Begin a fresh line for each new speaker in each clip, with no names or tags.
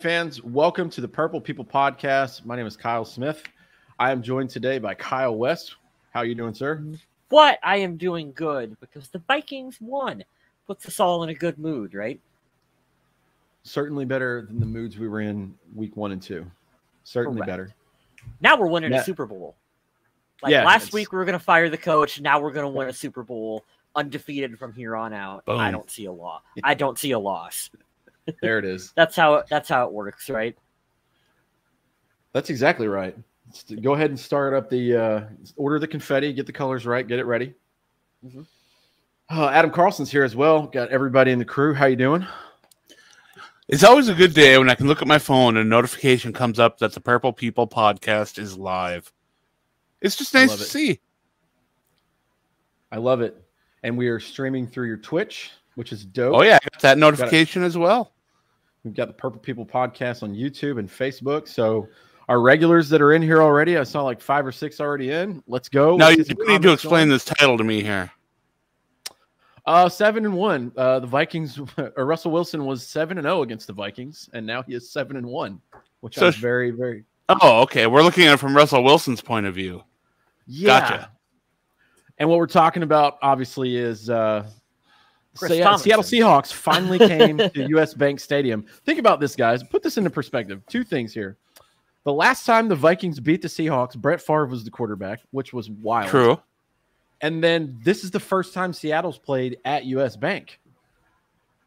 fans, welcome to the Purple People Podcast. My name is Kyle Smith. I am joined today by Kyle West. How are you doing, sir?
What? I am doing good because the Vikings won. Puts us all in a good mood, right?
Certainly better than the moods we were in week 1 and 2. Certainly
Correct.
better.
Now we're winning a Super Bowl. Last week we were going to fire the coach. Now we're going to win a Super Bowl undefeated from here on out.
Boom.
I don't see a loss. I don't see a loss.
There it is.
That's how it works, right?
That's exactly right. Go ahead and start up the order the confetti, get the colors right, get it ready.
Mm-hmm.
Adam Carlson's here as well. Got everybody in the crew. How you doing?
It's always a good day when I can look at my phone and a notification comes up that the Purple People Podcast is live. It's just nice to see.
I love it. And we are streaming through your Twitch, which is dope.
Oh, yeah. I got that notification as well.
We've got the Purple People Podcast on YouTube and Facebook. So our regulars that are in here already, I saw like 5 or 6 already in. Let's go.
Now, you need to explain this title to me here.
7-1. The Vikings, Russell Wilson was 7-0 against the Vikings, and now he is 7-1, which is very, very.
Oh, okay. We're looking at it from Russell Wilson's point of view.
Yeah.
Gotcha.
And what we're talking about, obviously, is Seattle Seahawks finally came to US Bank Stadium. Think about this, guys. Put this into perspective. 2 things here. The last time the Vikings beat the Seahawks, Brett Favre was the quarterback, which was wild.
True.
And then this is the first time Seattle's played at US Bank.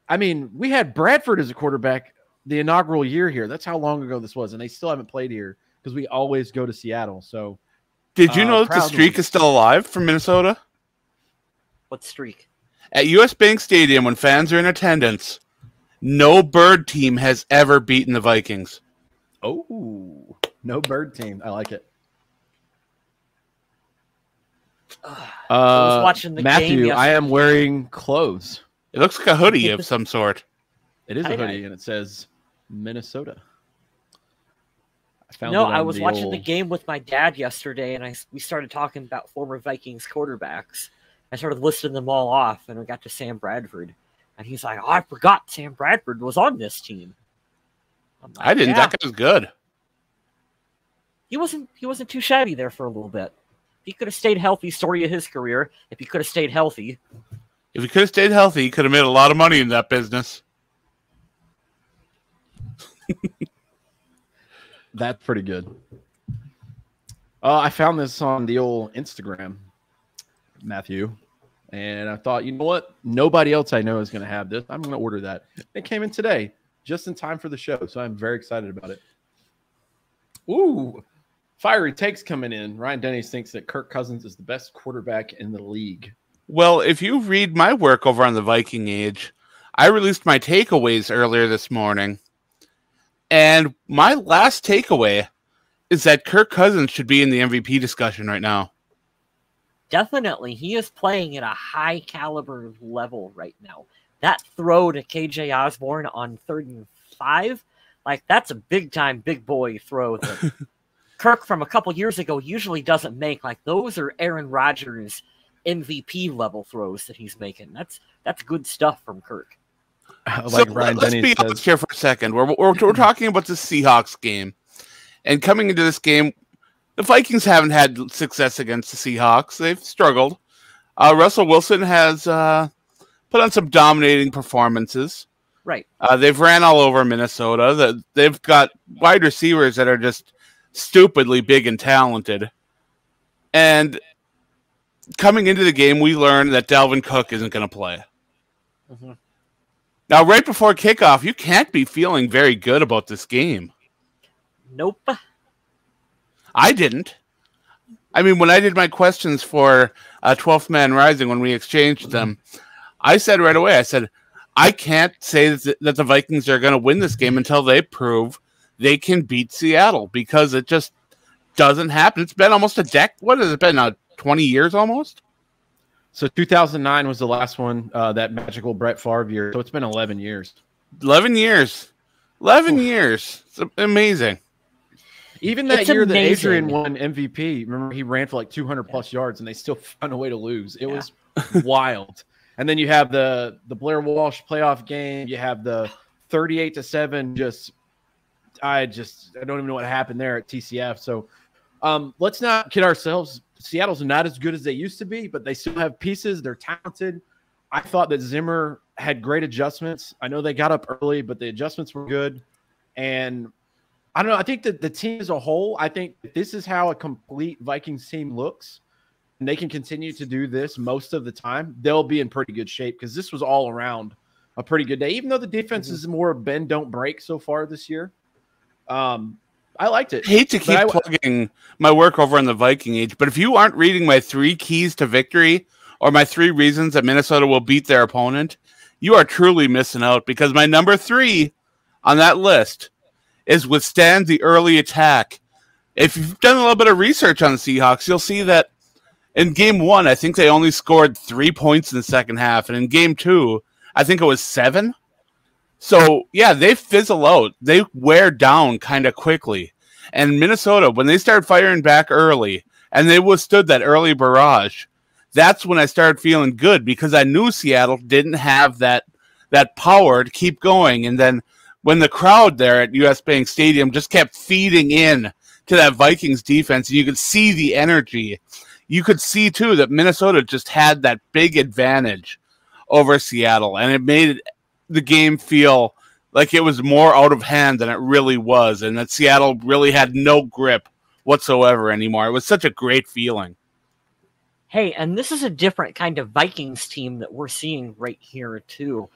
I mean, we had Bradford as a quarterback the inaugural year here. That's how long ago this was. And they still haven't played here because we always go to Seattle. So,
did you know that the streak is still alive from Minnesota?
What streak?
At US Bank Stadium, when fans are in attendance, no bird team has ever beaten the Vikings.
Oh, no bird team. I like it.
I was watching the
Matthew,
game
I am wearing clothes.
It looks like a hoodie of some sort.
It is a hoodie, and it says Minnesota.
I was watching the game with my dad yesterday, and we started talking about former Vikings quarterbacks. I started listing them all off, and we got to Sam Bradford. And he's like, I forgot Sam Bradford was on this team. Like,
I didn't. Yeah. That guy was good.
He wasn't too shabby there for a little bit. If he could have stayed healthy, story of his career. If he could have stayed healthy.
If he could have stayed healthy, he could have made a lot of money in that business.
That's pretty good. I found this on the old Instagram, Matthew. And I thought, you know what? Nobody else I know is going to have this. I'm going to order that. It came in today, just in time for the show. So I'm very excited about it. Ooh. Fiery takes coming in. Ryan Dennis thinks that Kirk Cousins is the best quarterback in the league.
Well, if you read my work over on the Viking Age, I released my takeaways earlier this morning. And my last takeaway is that Kirk Cousins should be in the MVP discussion right now.
Definitely. He is playing at a high caliber level right now. That throw to KJ Osborne on 3rd and 5, that's a big time, big boy throw that Kirk from a couple years ago usually doesn't make. Those are Aaron Rodgers MVP level throws that he's making. That's good stuff from Kirk.
Let's be honest here for a second. We're talking about the Seahawks game, and coming into this game, the Vikings haven't had success against the Seahawks. They've struggled. Russell Wilson has put on some dominating performances.
Right.
They've ran all over Minnesota. They've got wide receivers that are just stupidly big and talented. And coming into the game, we learned that Dalvin Cook isn't going to play.
Mm-hmm.
Now, right before kickoff, you can't be feeling very good about this game.
Nope.
I didn't. I mean, when I did my questions for 12th Man Rising, when we exchanged them, I said right away, I can't say that the Vikings are going to win this game until they prove they can beat Seattle, because it just doesn't happen. It's been almost a decade. What has it been now? 20 years almost?
So 2009 was the last one, that magical Brett Favre year. So it's been 11 years.
11 years. 11 years. It's amazing.
Even that year that Adrian won MVP, remember he ran for like 200 plus yards and they still found a way to lose. It was wild. And then you have the Blair Walsh playoff game. You have the 38-7 just I don't even know what happened there at TCF. So let's not kid ourselves. Seattle's not as good as they used to be, but they still have pieces. They're talented. I thought that Zimmer had great adjustments. I know they got up early, but the adjustments were good. And I don't know. I think that the team as a whole, I think this is how a complete Vikings team looks. And they can continue to do this most of the time. They'll be in pretty good shape because this was all around a pretty good day, even though the defense is more bend, don't break so far this year. I liked it.
I hate to keep plugging my work over on the Viking Age, but if you aren't reading my 3 keys to victory or my 3 reasons that Minnesota will beat their opponent, you are truly missing out, because my number 3 on that list is withstand the early attack. If you've done a little bit of research on the Seahawks, you'll see that in game 1, I think they only scored 3 points in the second half, and in game 2, I think it was 7. So, yeah, they fizzle out. They wear down kind of quickly. And Minnesota, when they started firing back early, and they withstood that early barrage, that's when I started feeling good, because I knew Seattle didn't have that power to keep going. And then when the crowd there at US Bank Stadium just kept feeding in to that Vikings defense, and you could see the energy, you could see, too, that Minnesota just had that big advantage over Seattle, and it made the game feel like it was more out of hand than it really was, and that Seattle really had no grip whatsoever anymore. It was such a great feeling.
Hey, and this is a different kind of Vikings team that we're seeing right here, too.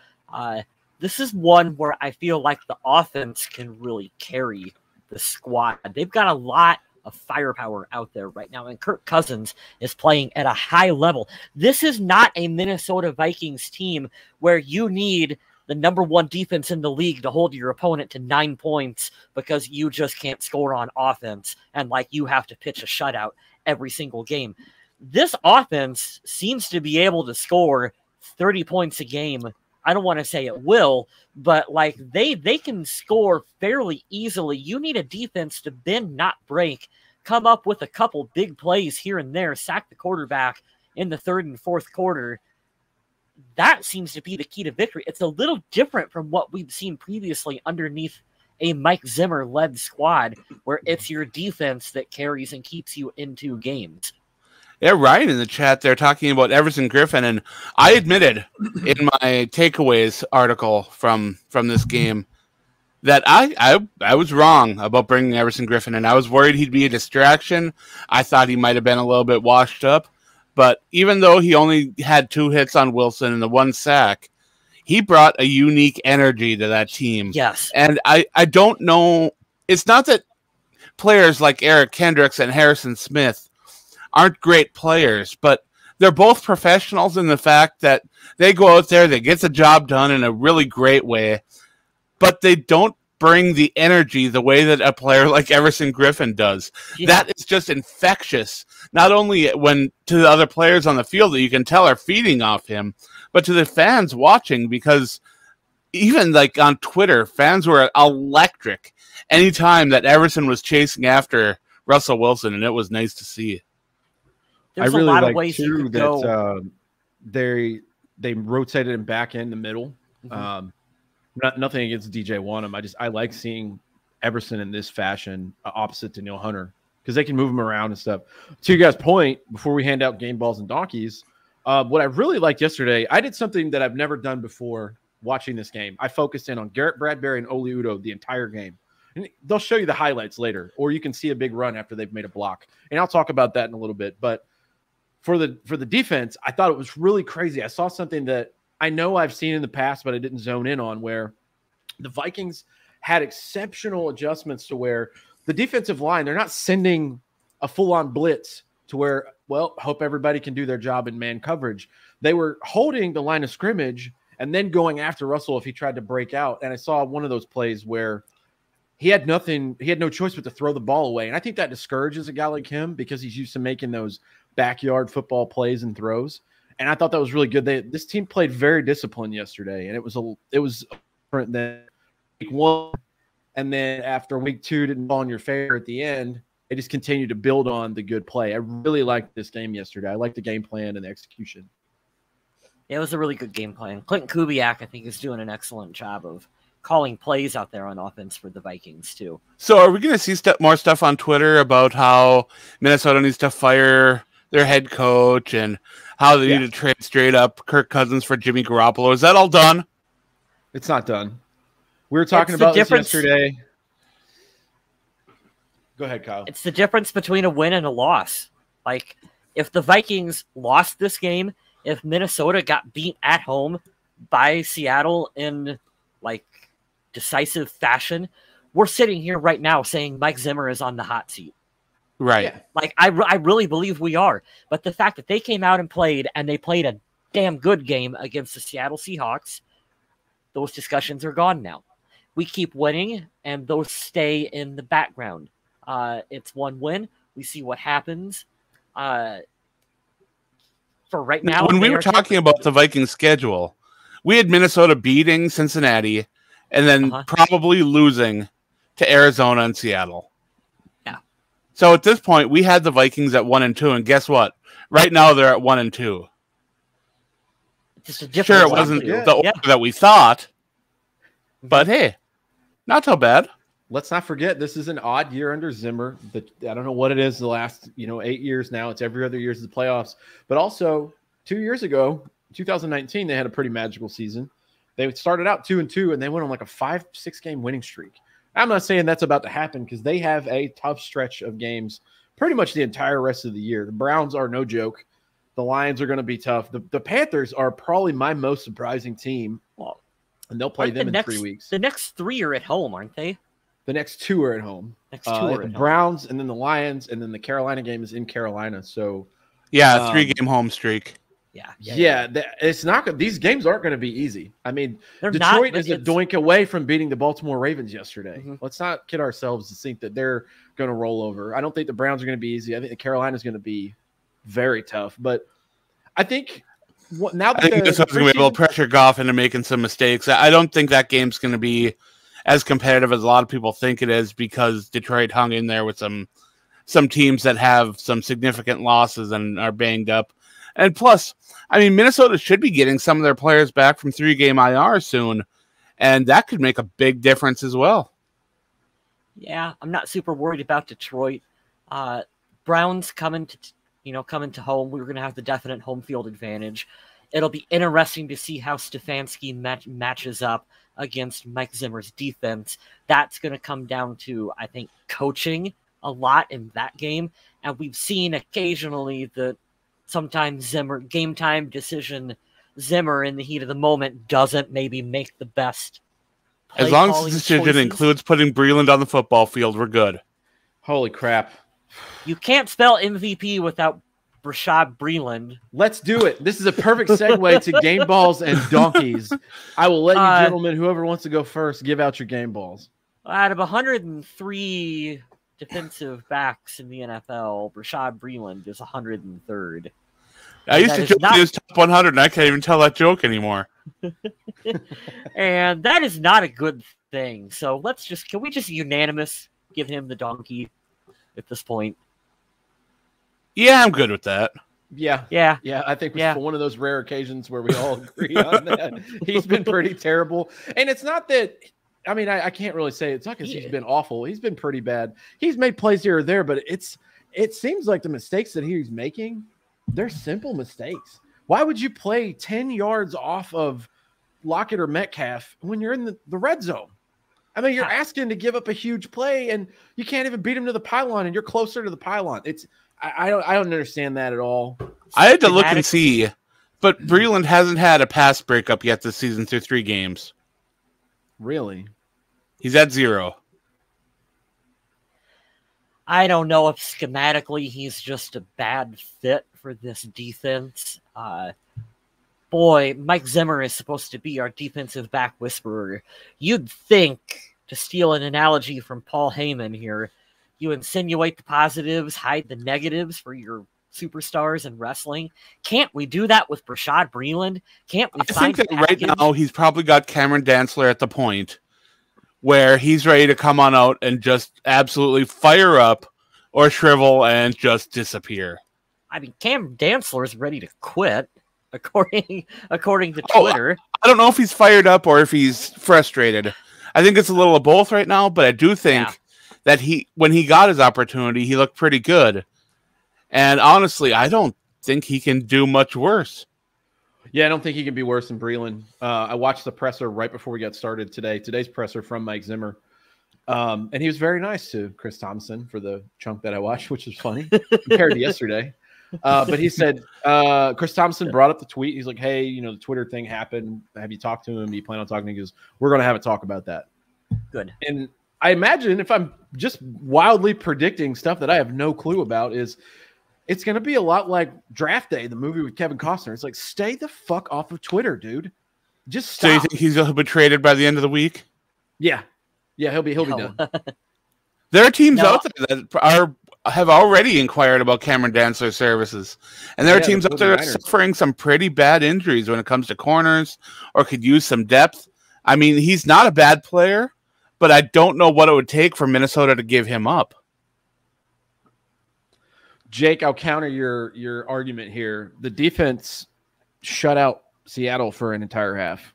This is one where I feel like the offense can really carry the squad. They've got a lot of firepower out there right now, and Kirk Cousins is playing at a high level. This is not a Minnesota Vikings team where you need the number 1 defense in the league to hold your opponent to 9 points because you just can't score on offense and like you have to pitch a shutout every single game. This offense seems to be able to score 30 points a game. I don't want to say it will, but like they can score fairly easily. You need a defense to bend, not break, come up with a couple big plays here and there, sack the quarterback in the 3rd and 4th quarter. That seems to be the key to victory. It's a little different from what we've seen previously underneath a Mike Zimmer-led squad, where it's your defense that carries and keeps you into games.
Yeah, Ryan in the chat there talking about Everson Griffen, and I admitted in my takeaways article from this game that I was wrong about bringing Everson Griffen, and I was worried he'd be a distraction. I thought he might have been a little bit washed up, but even though he only had 2 hits on Wilson and the 1 sack, he brought a unique energy to that team.
Yes.
And I don't know, it's not that players like Eric Kendricks and Harrison Smith aren't great players, but they're both professionals in the fact that they go out there, they get the job done in a really great way, but they don't bring the energy the way that a player like Everson Griffen does. Yeah. That is just infectious, not only when to the other players on the field that you can tell are feeding off him, but to the fans watching, because even like on Twitter, fans were electric anytime that Everson was chasing after Russell Wilson, and it was nice to see.
There's
I really
a lot
like
of ways
too
you could
that
go.
They rotated him back in the middle.
Mm-hmm.
Nothing against DJ Wonnum. I like seeing Everson in this fashion opposite to Neil Hunter, because they can move him around and stuff. To you guys' point, before we hand out game balls and donkeys, what I really liked yesterday, I did something that I've never done before watching this game. I focused in on Garrett Bradbury and Oli Udoh the entire game. And they'll show you the highlights later, or you can see a big run after they've made a block. And I'll talk about that in a little bit. But for the defense, I thought it was really crazy. I saw something that I know I've seen in the past, but I didn't zone in on, where the Vikings had exceptional adjustments to where the defensive line, they're not sending a full-on blitz to where, well, hope everybody can do their job in man coverage. They were holding the line of scrimmage and then going after Russell if he tried to break out. And I saw one of those plays where he had no choice but to throw the ball away. And I think that discourages a guy like him, because he's used to making those backyard football plays and throws. And I thought that was really good. This team played very disciplined yesterday, and it was different than week 1. And then after week 2 didn't fall in your favor at the end, they just continued to build on the good play. I really liked this game yesterday. I liked the game plan and the execution.
It was a really good game plan. Clinton Kubiak, I think, is doing an excellent job of calling plays out there on offense for the Vikings too.
So are we going to see more stuff on Twitter about how Minnesota needs to fire their head coach and how they need to trade straight up Kirk Cousins for Jimmy Garoppolo? Is that all done?
It's not done. We were talking about this yesterday. Go ahead, Kyle.
It's the difference between a win and a loss. Like, if the Vikings lost this game, if Minnesota got beat at home by Seattle in, like, decisive fashion, we're sitting here right now saying Mike Zimmer is on the hot seat.
Right.
Yeah. Like, I really believe we are. But the fact that they came out and played a damn good game against the Seattle Seahawks, those discussions are gone now. We keep winning, and those stay in the background. It's one win. We see what happens. For right now,
when we were talking about the Vikings schedule, we had Minnesota beating Cincinnati and then probably losing to Arizona and Seattle.
Yeah.
So at this point, we had the Vikings at 1-2, and guess what? Right now, they're at 1-2.
Just a different.
Sure, it wasn't the order that we thought, but hey, not so bad.
Let's not forget, this is an odd year under Zimmer. I don't know what it is the last 8 years now. It's every other year is the playoffs. But also, 2 years ago, 2019, they had a pretty magical season. They started out 2-2, and they went on like a 5-6 game winning streak. I'm not saying that's about to happen because they have a tough stretch of games pretty much the entire rest of the year. The Browns are no joke. The Lions are going to be tough. The Panthers are probably my most surprising team, and they'll play them in 3 weeks.
The next 3 are at home, aren't they?
The next 2 are at home. The Browns, and then the Lions, and then the Carolina game is in Carolina. So,
yeah, 3-game home streak.
Yeah.
It's not good. These games aren't going to be easy. I mean, Detroit
not,
is a doink away from beating the Baltimore Ravens yesterday.
Mm-hmm.
Let's not kid ourselves to think that they're going to roll over. I don't think the Browns are going to be easy. I think the Carolina is going to be very tough. But I think now that
Minnesota's going to be able to pressure Goff into making some mistakes. I don't think that game's going to be as competitive as a lot of people think it is because Detroit hung in there with some teams that have some significant losses and are banged up. And plus, I mean, Minnesota should be getting some of their players back from 3-game IR soon, and that could make a big difference as well.
Yeah, I'm not super worried about Detroit. Browns coming to home. We're going to have the definite home field advantage. It'll be interesting to see how Stefanski matches up against Mike Zimmer's defense. That's going to come down to, I think, coaching a lot in that game. And we've seen occasionally that sometimes Zimmer, game time decision, Zimmer in the heat of the moment doesn't maybe make the best.
As long as the decision includes putting Breeland on the football field, we're good.
Holy crap.
You can't spell MVP without Rashad Breeland.
Let's do it. This is a perfect segue to game balls and donkeys. I will let you gentlemen, whoever wants to go first, give out your game balls.
Out of 103 defensive backs in the NFL, Rashad Breeland is 103rd.
I used to joke he was top 100, and I can't even tell that joke anymore.
And that is not a good thing. So can we just unanimous give him the donkey at this point?
Yeah, I'm good with that.
Yeah. I think for one of those rare occasions where we all agree on that. He's been pretty terrible. And it's not that, I mean, I can't really say it's not because he's been awful. He's been pretty bad. He's made plays here or there, but it seems like the mistakes that he's making, they're simple mistakes. Why would you play 10 yards off of Lockett or Metcalf when you're in the red zone? I mean, you're asking to give up a huge play, and you can't even beat him to the pylon, and you're closer to the pylon. I don't understand that at all.
I had to look and see, but Breeland hasn't had a pass breakup yet this season through 3 games.
Really?
He's at 0.
I don't know if schematically he's just a bad fit for this defense. Mike Zimmer is supposed to be our defensive back whisperer. You'd think, to steal an analogy from Paul Heyman here, you insinuate the positives, hide the negatives for your superstars in wrestling. Can't we do that with Rashad Breeland? Can't we?
I think that right now he's probably got Cameron Dantzler at the point where he's ready to come on out and just absolutely fire up or shrivel and just disappear.
I mean, Cameron Dantzler is ready to quit, according to Twitter.
I don't know if he's fired up or if he's frustrated, I think it's a little of both right now, but I do think that when he got his opportunity, he looked pretty good. And honestly, I don't think he can do much worse.
Yeah, I don't think he can be worse than Breland. I watched the presser right before we got started today. Today's presser from Mike Zimmer. And he was very nice to Chris Thompson for the chunk that I watched, which is funny compared to yesterday. But he said, Chris Thompson brought up the tweet. He's like, hey, you know, the Twitter thing happened. Have you talked to him? Do you plan on talking? He goes, we're going to have a talk about that.
Good.
And I imagine, if I'm just wildly predicting stuff that I have no clue about, is it's going to be a lot like Draft Day, the movie with Kevin Costner. It's like, stay the fuck off of Twitter, dude. Just stop.
So you think he'll be traded by the end of the week?
Yeah. Yeah, he'll be done.
There are teams out there that have already inquired about Cameron Dantzler's services. And there are teams out there that are suffering some pretty bad injuries when it comes to corners or could use some depth. I mean, he's not a bad player, but I don't know what it would take for Minnesota to give him up.
Jake, I'll counter your argument here. The defense shut out Seattle for an entire half.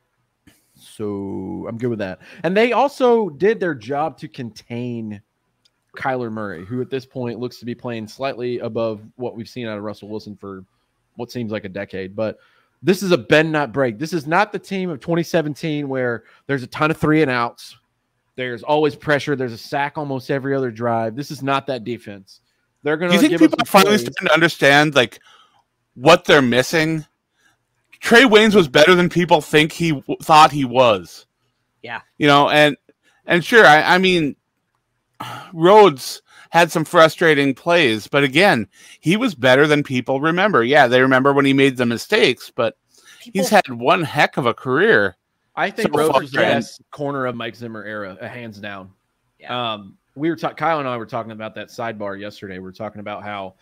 So I'm good with that. And they also did their job to contain Kyler Murray, who at this point looks to be playing slightly above what we've seen out of Russell Wilson for what seems like a decade. But this is a bend, not break. This is not the team of 2017 where there's a ton of 3-and-outs. There's always pressure. There's a sack almost every other drive. This is not that defense. They're going to.
Do you think people are finally starting to understand like what they're missing? Trey Waynes was better than people think he thought he was.
Yeah.
You know, and sure, I mean, Rhodes had some frustrating plays, but again, he was better than people remember. Yeah, they remember when he made the mistakes, but he's had one heck of a career.
I think Rhodes was the best corner of Mike Zimmer era, hands down.
Yeah.
Kyle and I were talking about that sidebar yesterday. We were talking about how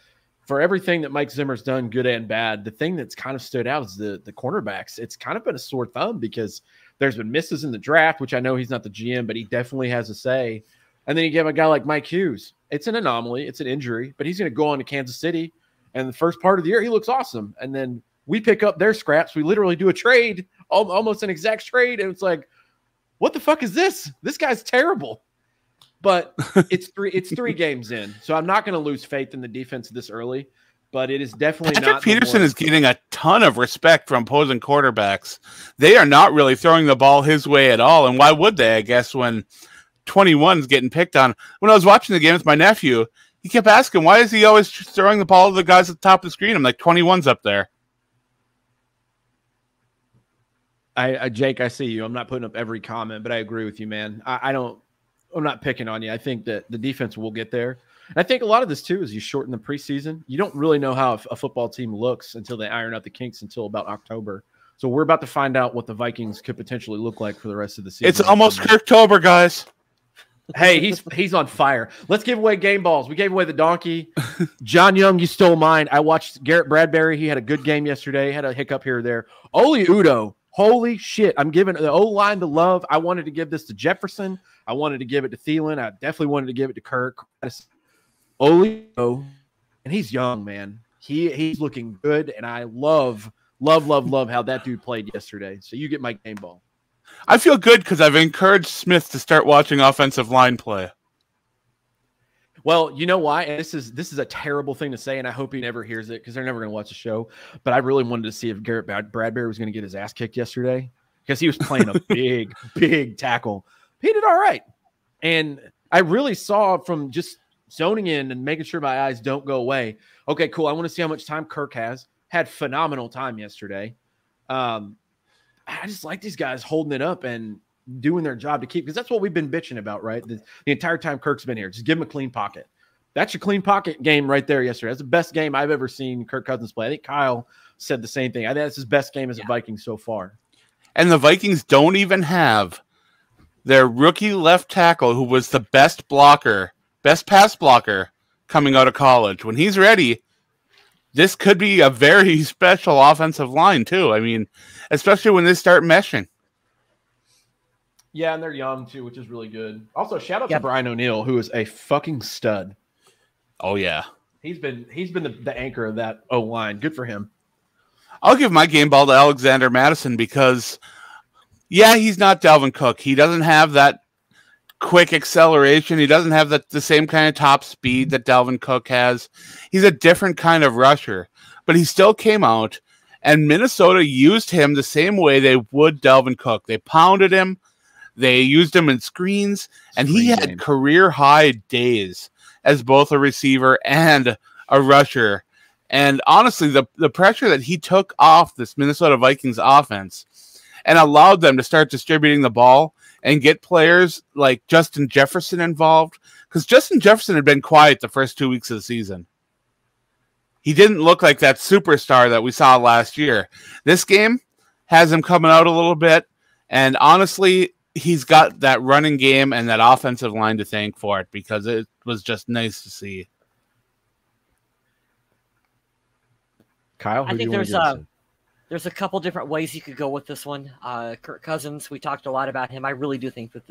for everything that Mike Zimmer's done, good and bad, the thing that's kind of stood out is the cornerbacks. It's kind of been a sore thumb because there's been misses in the draft, which I know he's not the GM, but he definitely has a say. And then you give a guy like Mike Hughes. It's an anomaly. It's an injury, but he's going to go on to Kansas City. And the first part of the year, he looks awesome. And then we pick up their scraps. We literally do a trade, almost an exact trade. And it's like, what the fuck is this? This guy's terrible. But it's three games in. So I'm not going to lose faith in the defense this early. But it is definitely
Patrick
not.
Peterson is getting a ton of respect from opposing quarterbacks. They are not really throwing the ball his way at all. And why would they, I guess, when 21's getting picked on? When I was watching the game with my nephew, he kept asking, why is he always throwing the ball to the guys at the top of the screen? I'm like, 21's up there.
Jake, I see you. I'm not putting up every comment, but I agree with you, man. I'm not picking on you. I think that the defense will get there. And I think a lot of this, too, is you shorten the preseason. You don't really know how a football team looks until they iron out the kinks until about October. So we're about to find out what the Vikings could potentially look like for the rest of the season.
It's almost Kirktober, guys.
Hey, he's on fire. Let's give away game balls. We gave away the donkey. John Young, you stole mine. I watched Garrett Bradbury. He had a good game yesterday. Had a hiccup here or there. Oli Udoh. Holy shit. I'm giving the O-line the love. I wanted to give this to Jefferson. I wanted to give it to Thielen. I definitely wanted to give it to Kirk. Oli Udoh, and he's young, man. He's looking good, and I love how that dude played yesterday. So you get my game ball.
I feel good because I've encouraged Smith to start watching offensive line play.
Well, you know why? And this is a terrible thing to say, and I hope he never hears it because they're never going to watch the show. But I really wanted to see if Garrett Bradbury was going to get his ass kicked yesterday because he was playing a big tackle. He did all right. And I really saw from just zoning in and making sure my eyes don't go away. Okay, cool. I want to see how much time Kirk has. Had phenomenal time yesterday. I just like these guys holding it up and doing their job to keep, because that's what we've been bitching about, right? The entire time Kirk's been here. Just give him a clean pocket. That's your clean pocket game right there yesterday. That's the best game I've ever seen Kirk Cousins play. I think Kyle said the same thing. I think that's his best game as a Viking so far.
And the Vikings don't even have their rookie left tackle, who was the best pass blocker coming out of college. When he's ready, this could be a very special offensive line too. I mean, especially when they start meshing.
Yeah, and they're young too, which is really good. Also, shout out to Brian O'Neill, who is a fucking stud.
Oh yeah,
he's been the anchor of that O-line. Good for him.
I'll give my game ball to Alexander Madison because, yeah, he's not Dalvin Cook. He doesn't have that quick acceleration. He doesn't have the same kind of top speed that Dalvin Cook has. He's a different kind of rusher, but he still came out, and Minnesota used him the same way they would Dalvin Cook. They pounded him. They used him in screens, and he had career-high days as both a receiver and a rusher. And honestly, the pressure that he took off this Minnesota Vikings offense and allowed them to start distributing the ball and get players like Justin Jefferson involved, because Justin Jefferson had been quiet the first 2 weeks of the season. He didn't look like that superstar that we saw last year. This game has him coming out a little bit, and honestly, he's got that running game and that offensive line to thank for it, because it was just nice to see.
Kyle,
I think there's a couple different ways you could go with this one. Kirk Cousins, we talked a lot about him. I really do think that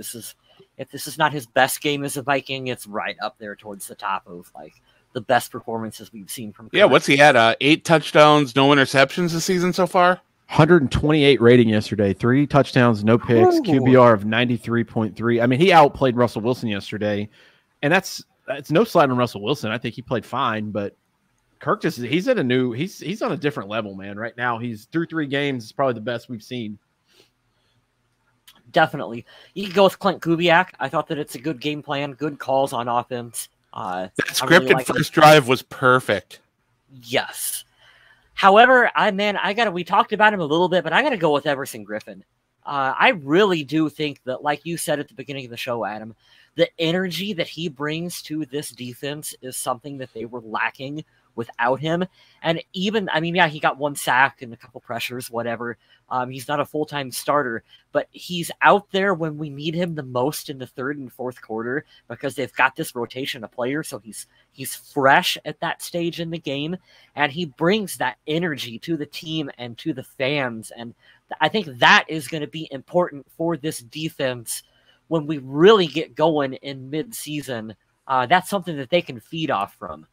if this is not his best game as a Viking, it's right up there towards the top of like the best performances we've seen from Kirk.
Yeah, what's he had? 8 touchdowns, no interceptions this season so far?
128 rating yesterday, 3 touchdowns, no picks, QBR of 93.3. I mean, he outplayed Russell Wilson yesterday, and that's no slight on Russell Wilson. I think he played fine, but Kirk he's on a different level, man. Right now, he's through 3 games. It's probably the best we've seen.
Definitely. You could go with Clint Kubiak. I thought that it's a good game plan, good calls on offense.
That scripted first drive was perfect.
Yes. However, we talked about him a little bit, but I got to go with Everson Griffin. I really do think that, like you said at the beginning of the show, Adam, the energy that he brings to this defense is something that they were lacking without him. And even, he got 1 sack and a couple pressures, whatever. He's not a full-time starter, but he's out there when we need him the most in the 3rd and 4th quarter, because they've got this rotation of players. So he's fresh at that stage in the game, and he brings that energy to the team and to the fans. And I think that is going to be important for this defense when we really get going in mid-season. That's something that they can feed off from.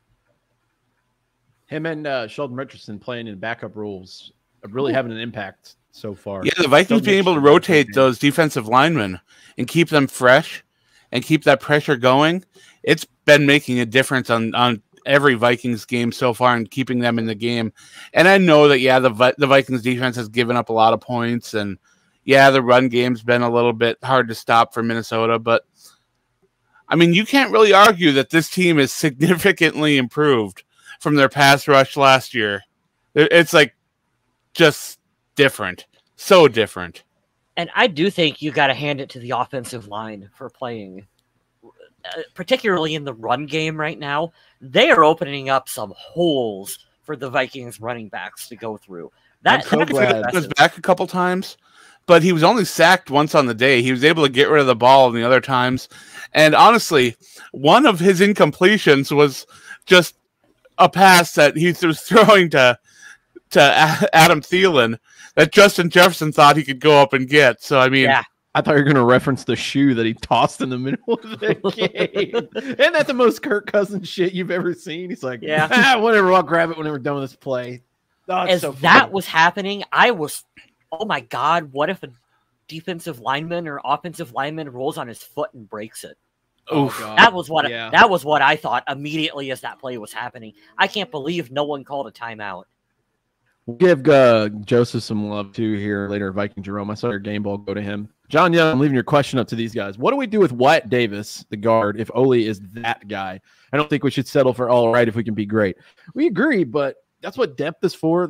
Him and Sheldon Richardson playing in backup roles are really having an impact so far.
Yeah, the Vikings being able to rotate those defensive linemen and keep them fresh and keep that pressure going, it's been making a difference on every Vikings game so far and keeping them in the game. And I know that, the Vikings defense has given up a lot of points, and the run game's been a little bit hard to stop for Minnesota, but you can't really argue that this team is significantly improved from their pass rush last year. It's like just different. So different.
And I do think you got to hand it to the offensive line for playing, particularly in the run game right now. They are opening up some holes for the Vikings running backs to go through.
That was back a couple times, but he was only sacked once on the day. He was able to get rid of the ball the other times. And honestly, one of his incompletions was just a pass that he was throwing to Adam Thielen that Justin Jefferson thought he could go up and get. So, I
thought you were going to reference the shoe that he tossed in the middle of the game. Isn't that the most Kirk Cousins shit you've ever seen? He's like, whatever, I'll grab it when we're done with this play.
As that was happening, I was, oh my God, what if a defensive lineman or offensive lineman rolls on his foot and breaks it?
Oof.
That was what I thought immediately as that play was happening. I can't believe no one called a timeout.
We'll give Joseph some love too here later. Viking Jerome, I saw your game ball go to him. John Young, I'm leaving your question up to these guys. What do we do with Wyatt Davis, the guard, if Ole is that guy? I don't think we should settle for all right if we can be great. We agree, but that's what depth is for.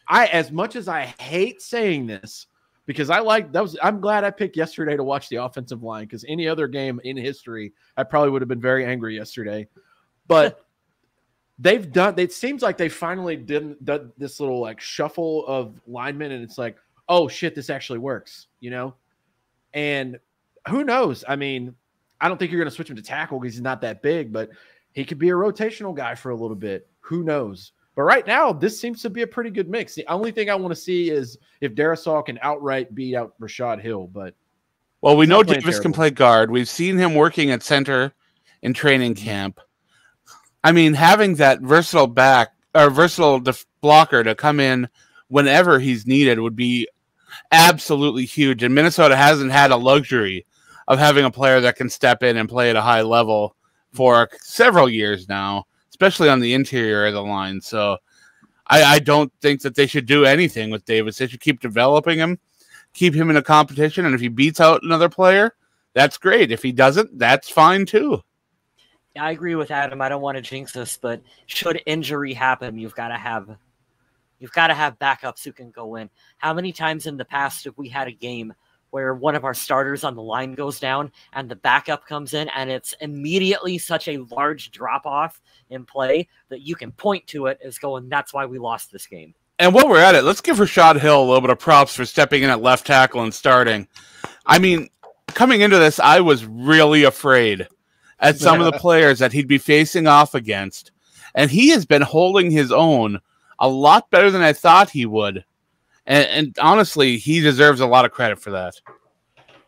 As much as I hate saying this, because I'm glad I picked yesterday to watch the offensive line, because any other game in history, I probably would have been very angry yesterday. But it seems like they finally did this little like shuffle of linemen, and it's like, oh shit, this actually works, And who knows? I don't think you're going to switch him to tackle because he's not that big, but he could be a rotational guy for a little bit. Who knows? But right now, this seems to be a pretty good mix. The only thing I want to see is if Darisaw can outright beat out Rashad Hill. But
we know Davis can play guard. We've seen him working at center in training camp. Having that versatile blocker to come in whenever he's needed would be absolutely huge. And Minnesota hasn't had a luxury of having a player that can step in and play at a high level for several years now, especially on the interior of the line. So I don't think that they should do anything with Davis. They should keep developing him, keep him in a competition, and if he beats out another player, that's great. If he doesn't, that's fine too.
Yeah, I agree with Adam. I don't want to jinx this, but should injury happen, you've got to have backups who can go in. How many times in the past have we had a game where one of our starters on the line goes down and the backup comes in, and it's immediately such a large drop-off in play that you can point to it as going, that's why we lost this game.
And while we're at it, let's give Rashad Hill a little bit of props for stepping in at left tackle and starting. I mean, coming into this, I was really afraid at some of the players that he'd be facing off against. And he has been holding his own a lot better than I thought he would. And honestly, he deserves a lot of credit for that.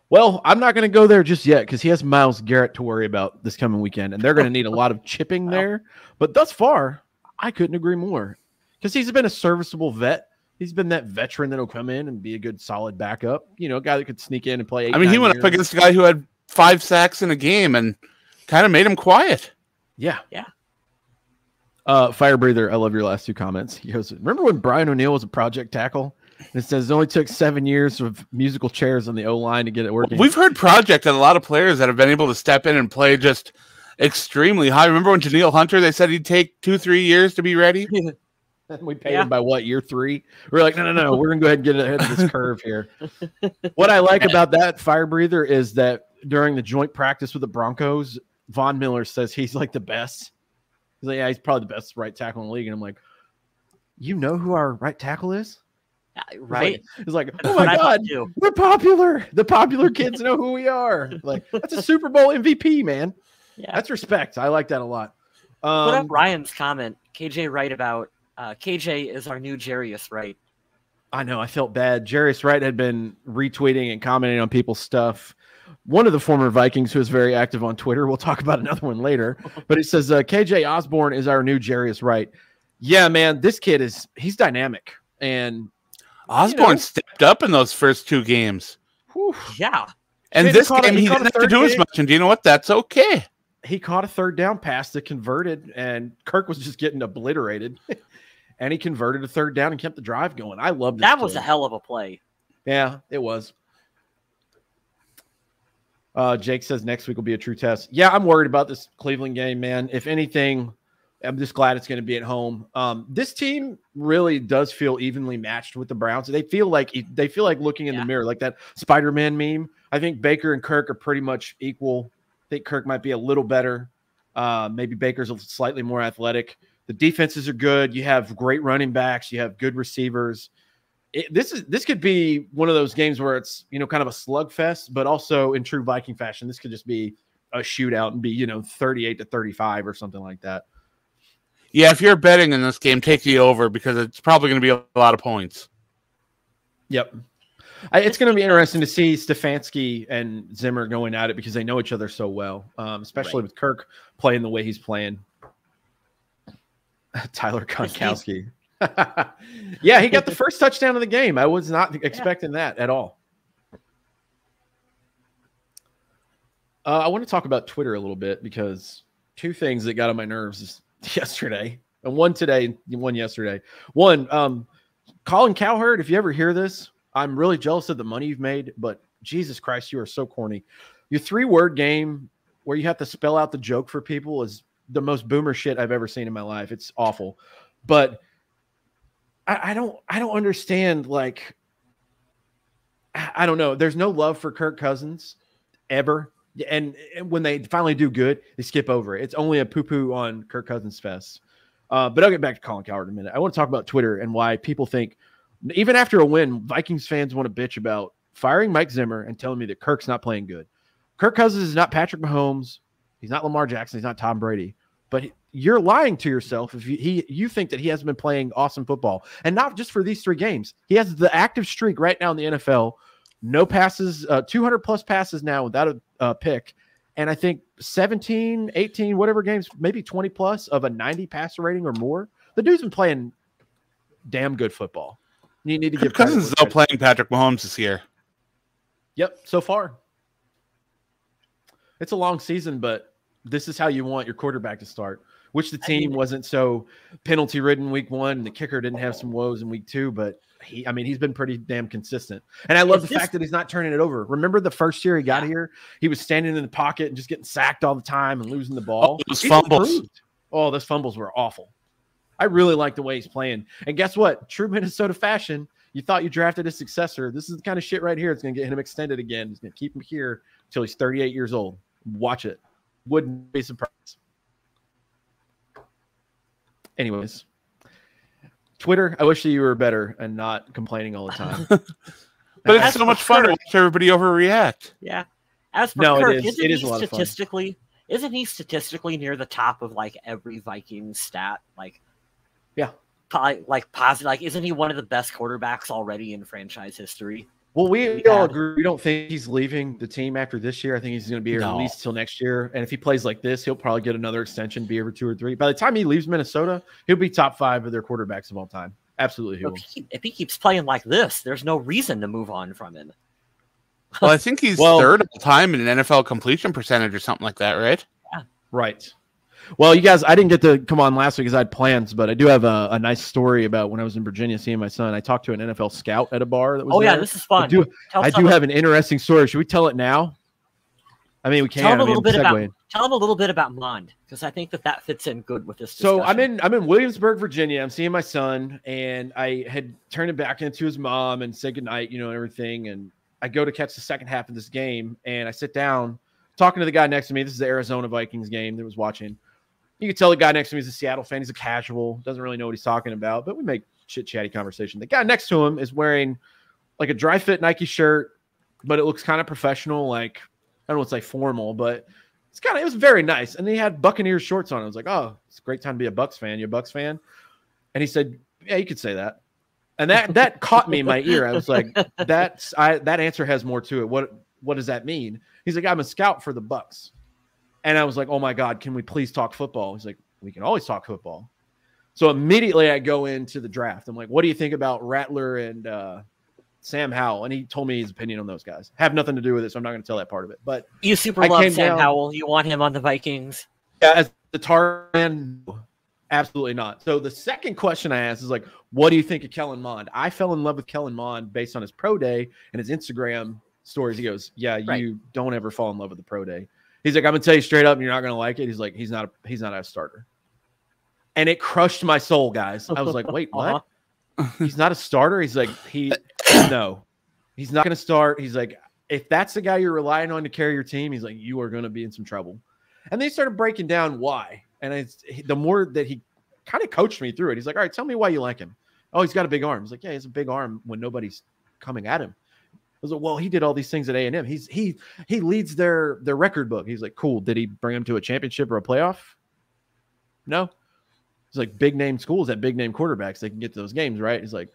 Well, I'm not going to go there just yet because he has Myles Garrett to worry about this coming weekend, and they're going to need a lot of chipping there. But thus far, I couldn't agree more because he's been a serviceable vet. He's been that veteran that'll come in and be a good, solid backup. You know, a guy that could sneak in and play 8,
I mean, he went up against a guy who had 5 sacks in a game and kind of made him quiet.
Yeah.
Yeah.
Fire Breather, I love your last 2 comments. He goes, remember when Brian O'Neill was a project tackle? And it says it only took 7 years of musical chairs on the O-line to get it working.
We've heard project and a lot of players that have been able to step in and play just extremely high. Remember when Danielle Hunter, they said he'd take 2-3 years to be ready?
We paid him by what, year 3? We're like, no. We're going to go ahead and get ahead of this curve here. What I like about that, Fire Breather, is that during the joint practice with the Broncos, Von Miller says he's like the best. He's like, yeah, he's probably the best right tackle in the league. And I'm like, you know who our right tackle is?
Right?
He's like, oh my God, we're popular. The popular kids know who we are. Like, that's a Super Bowl MVP, man.
Yeah.
That's respect. I like that a lot.
Put up Ryan's comment, KJ Wright, about KJ is our new Jarius Wright.
I know. I felt bad. Jarius Wright had been retweeting and commenting on people's stuff. One of the former Vikings who is very active on Twitter, we'll talk about another one later, but it says KJ Osborne is our new Jarius Wright. Yeah, man, this kid he's dynamic. And
Osborne stepped up in those first 2 games.
Whew.
Yeah.
And this game, he didn't have to do as much. And do you know what? That's okay.
He caught a 3rd down pass that converted, and Kirk was just getting obliterated. And he converted a 3rd down and kept the drive going. I love this.
That was a hell of a play.
Yeah, it was. Jake says next week will be a true test. Yeah, I'm worried about this Cleveland game, man. If anything, I'm just glad it's going to be at home. This team really does feel evenly matched with the Browns. They feel like looking in the mirror, like that Spider-Man meme. I think Baker and Kirk are pretty much equal. I think Kirk might be a little better. Maybe Baker's slightly more athletic. The defenses are good. You have great running backs. You have good receivers. This could be one of those games where it's, kind of a slugfest, but also in true Viking fashion, this could just be a shootout and be, 38-35 or something like that.
Yeah, if you're betting in this game, take the over because it's probably going to be a lot of points.
Yep. It's going to be interesting to see Stefanski and Zimmer going at it because they know each other so well, especially with Kirk playing the way he's playing. Tyler Gronkowski. Yeah, he got the first touchdown of the game. I was not expecting that at all. I want to talk about Twitter a little bit because 2 things that got on my nerves yesterday, and one today, and one yesterday. One, Colin Cowherd, if you ever hear this, I'm really jealous of the money you've made, but Jesus Christ, you are so corny. Your 3-word game where you have to spell out the joke for people is the most boomer shit I've ever seen in my life. It's awful. But I don't understand, like, I don't know. There's no love for Kirk Cousins ever. And when they finally do good, they skip over it. It's only a poo-poo on Kirk Cousins fest. But I'll get back to Colin Cowherd in a minute. I want to talk about Twitter and why people think, even after a win, Vikings fans want to bitch about firing Mike Zimmer and telling me that Kirk's not playing good. Kirk Cousins is not Patrick Mahomes. He's not Lamar Jackson. He's not Tom Brady. But you're lying to yourself if you think that he hasn't been playing awesome football. And not just for these 3 games. He has the active streak right now in the NFL. No passes, 200-plus passes now without a pick. And I think 17, 18, whatever games, maybe 20-plus of a 90 passer rating or more. The dude's been playing damn good football. You need to give
Cousins is still playing Patrick Mahomes this year.
Yep, so far. it's a long season, but this is how you want your quarterback to start. Which the team wasn't so penalty ridden week 1. The kicker didn't have some woes in week 2, but he's been pretty damn consistent. And I love the fact that he's not turning it over. Remember the first year he got here, he was standing in the pocket and just getting sacked all the time and losing the ball.
Those fumbles.
Oh, those fumbles were awful. I really like the way he's playing. And guess what? True Minnesota fashion. You thought you drafted his successor. This is the kind of shit right here. It's going to get him extended again. He's going to keep him here until he's 38 years old. Watch it. Wouldn't be surprised. Anyways, Twitter, I wish that you were better and not complaining all the time.
But it's so much fun to watch everybody overreact.
Yeah. As for Kirk, isn't he statistically near the top of like every Vikings stat? Like,
yeah,
positive. Like, isn't he one of the best quarterbacks already in franchise history?
Well, we all agree. We don't think he's leaving the team after this year. I think he's going to be here at least till next year. And if he plays like this, he'll probably get another extension, be over 2 or 3. By the time he leaves Minnesota, he'll be top 5 of their quarterbacks of all time. Absolutely, he will.
If he keeps playing like this, there's no reason to move on from him.
Well, I think he's third all time in an NFL completion percentage or something like that, right?
Yeah. Right. Well, you guys, I didn't get to come on last week because I had plans, but I do have a nice story about when I was in Virginia seeing my son. I talked to an NFL scout at a bar that was there.
This is fun.
I do have an interesting story. Should we tell it now? I mean, we can.
Tell him a little bit about Mond, because I think that fits in good with this discussion.
So I'm in Williamsburg, Virginia. I'm seeing my son, and I had turned him back into his mom and said goodnight, and everything. And I go to catch the second half of this game, and I sit down talking to the guy next to me. This is the Arizona Vikings game that was watching. You can tell the guy next to me is a Seattle fan. He's a casual, doesn't really know what he's talking about, but we make chit-chatty conversation. The guy next to him is wearing like a dry fit Nike shirt, but it looks kind of professional, like I don't know, it's like formal, but it was very nice. And he had Buccaneers shorts on. I was like, oh, it's a great time to be a Bucs fan. You a Bucs fan? And he said, yeah, you could say that. And that caught me in my ear. I was like, that answer has more to it. What does that mean? He's like, I'm a scout for the Bucs. And I was like, oh my God, can we please talk football? He's like, we can always talk football. So immediately I go into the draft. I'm like, what do you think about Rattler and Sam Howell? And he told me his opinion on those guys. Have nothing to do with it, so I'm not going to tell that part of it. But
you super love Sam Howell. You want him on the Vikings?
Yeah, as the Tar man, absolutely not. So the second question I asked is like, what do you think of Kellen Mond? I fell in love with Kellen Mond based on his pro day and his Instagram stories. He goes, yeah, you don't ever fall in love with the pro day. He's like, I'm gonna tell you straight up, you're not gonna like it. He's like, he's not a starter. And it crushed my soul, guys. I was like, wait, what? He's not a starter? He's like, no, he's not gonna start. He's like, if that's the guy you're relying on to carry your team, he's like, you are gonna be in some trouble. And they started breaking down why. And the more that he kind of coached me through it, he's like, all right, tell me why you like him. Oh, he's got a big arm. He's like, yeah, he has a big arm when nobody's coming at him. I was like, well, he did all these things at A&M. He leads their record book. He's like, cool. Did he bring him to a championship or a playoff? No. He's like, big name schools at big name quarterbacks, they can get to those games, right? He's like,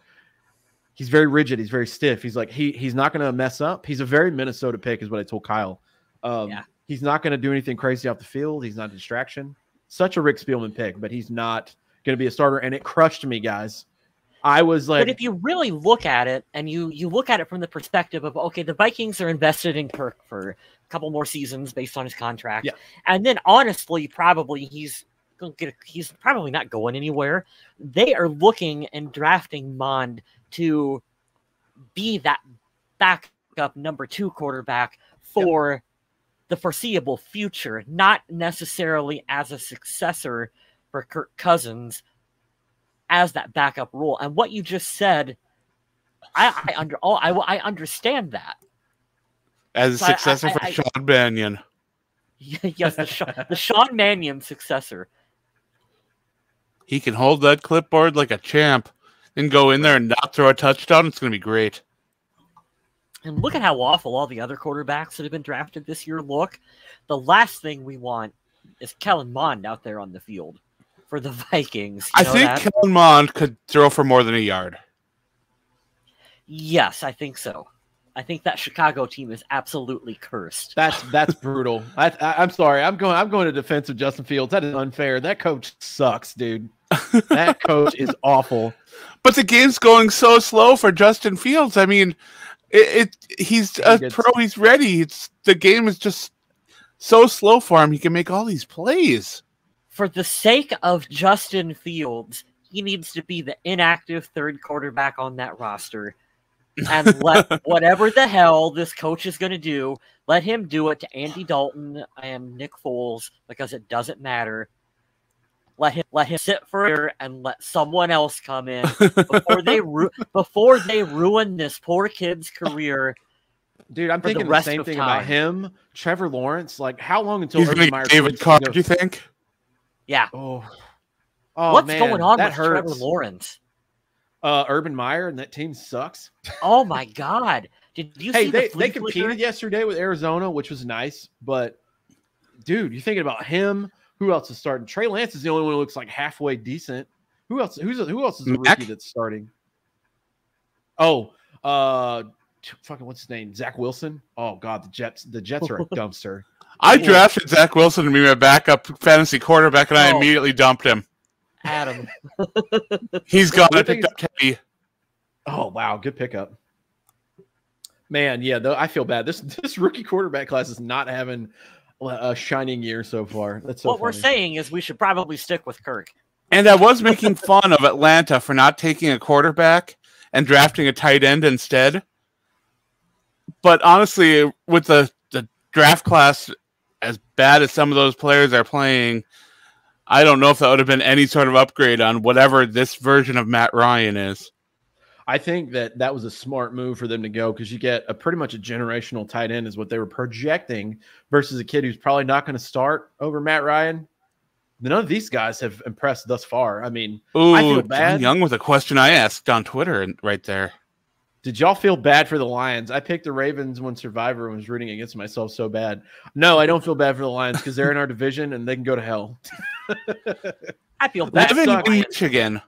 he's very rigid. He's very stiff. He's like, he's not going to mess up. He's a very Minnesota pick is what I told Kyle. He's not going to do anything crazy off the field. He's not a distraction. Such a Rick Spielman pick, but he's not going to be a starter. And it crushed me, guys. I was like,
but if you really look at it and you look at it from the perspective of, okay, the Vikings are invested in Kirk for a couple more seasons based on his contract. Yeah. And then honestly, probably he's probably not going anywhere. They are looking and drafting Mond to be that backup number 2 quarterback for the foreseeable future, not necessarily as a successor for Kirk Cousins as that backup role. And what you just said, I understand that.
As a successor for Sean Mannion.
Yes, the Sean Mannion successor.
He can hold that clipboard like a champ and go in there and not throw a touchdown. It's going to be great.
And look at how awful all the other quarterbacks that have been drafted this year look. The last thing we want is Kellen Mond out there on the field for the Vikings.
I think Kellen Mond could throw for more than a yard.
Yes, I think so. I think that Chicago team is absolutely cursed.
That's brutal. I'm sorry. I'm going to defense of Justin Fields. That is unfair. That coach sucks, dude. That coach is awful.
But the game's going so slow for Justin Fields. I mean, he's a pro. He's ready. The game is just so slow for him. He can make all these plays.
For the sake of Justin Fields, he needs to be the inactive third quarterback on that roster. And let whatever the hell this coach is going to do, let him do it to Andy Dalton and Nick Foles, because it doesn't matter. Let him sit for a year and let someone else come in before they ruin this poor kid's career.
Dude, I'm thinking the same thing about him. Trevor Lawrence, like, how long until
Urban Meyer David Carr? Do you think?
Yeah.
Oh,
what's
man,
going on with
hurts.
Trevor Lawrence?
Urban Meyer and that team sucks.
Oh my God! Did you see
they competed yesterday with Arizona, which was nice. But dude, you're thinking about him. Who else is starting? Trey Lance is the only one who looks like halfway decent. Who else? Who else is a rookie that's starting? Oh, fucking what's his name? Zach Wilson. Oh God, the Jets are a dumpster.
I drafted Zach Wilson to be my backup fantasy quarterback, and I immediately dumped him.
Adam.
He's gone. I picked up Teddy.
Oh wow, good pickup. Man, yeah, though I feel bad. This rookie quarterback class is not having a shining year so far. That's so
what we're saying is we should probably stick with Kirk.
And I was making fun of Atlanta for not taking a quarterback and drafting a tight end instead. But honestly, with the draft class as bad as some of those players are playing, I don't know if that would have been any sort of upgrade on whatever this version of Matt Ryan is.
I think that was a smart move for them to go, because you get pretty much a generational tight end is what they were projecting versus a kid who's probably not going to start over Matt Ryan. None of these guys have impressed thus far. I mean, I feel bad.
John Young with a question I asked on Twitter right there.
Did y'all feel bad for the Lions? I picked the Ravens when Survivor and was rooting against myself so bad. No, I don't feel bad for the Lions because they're in our division and they can go to hell.
I feel bad.
Living in Michigan,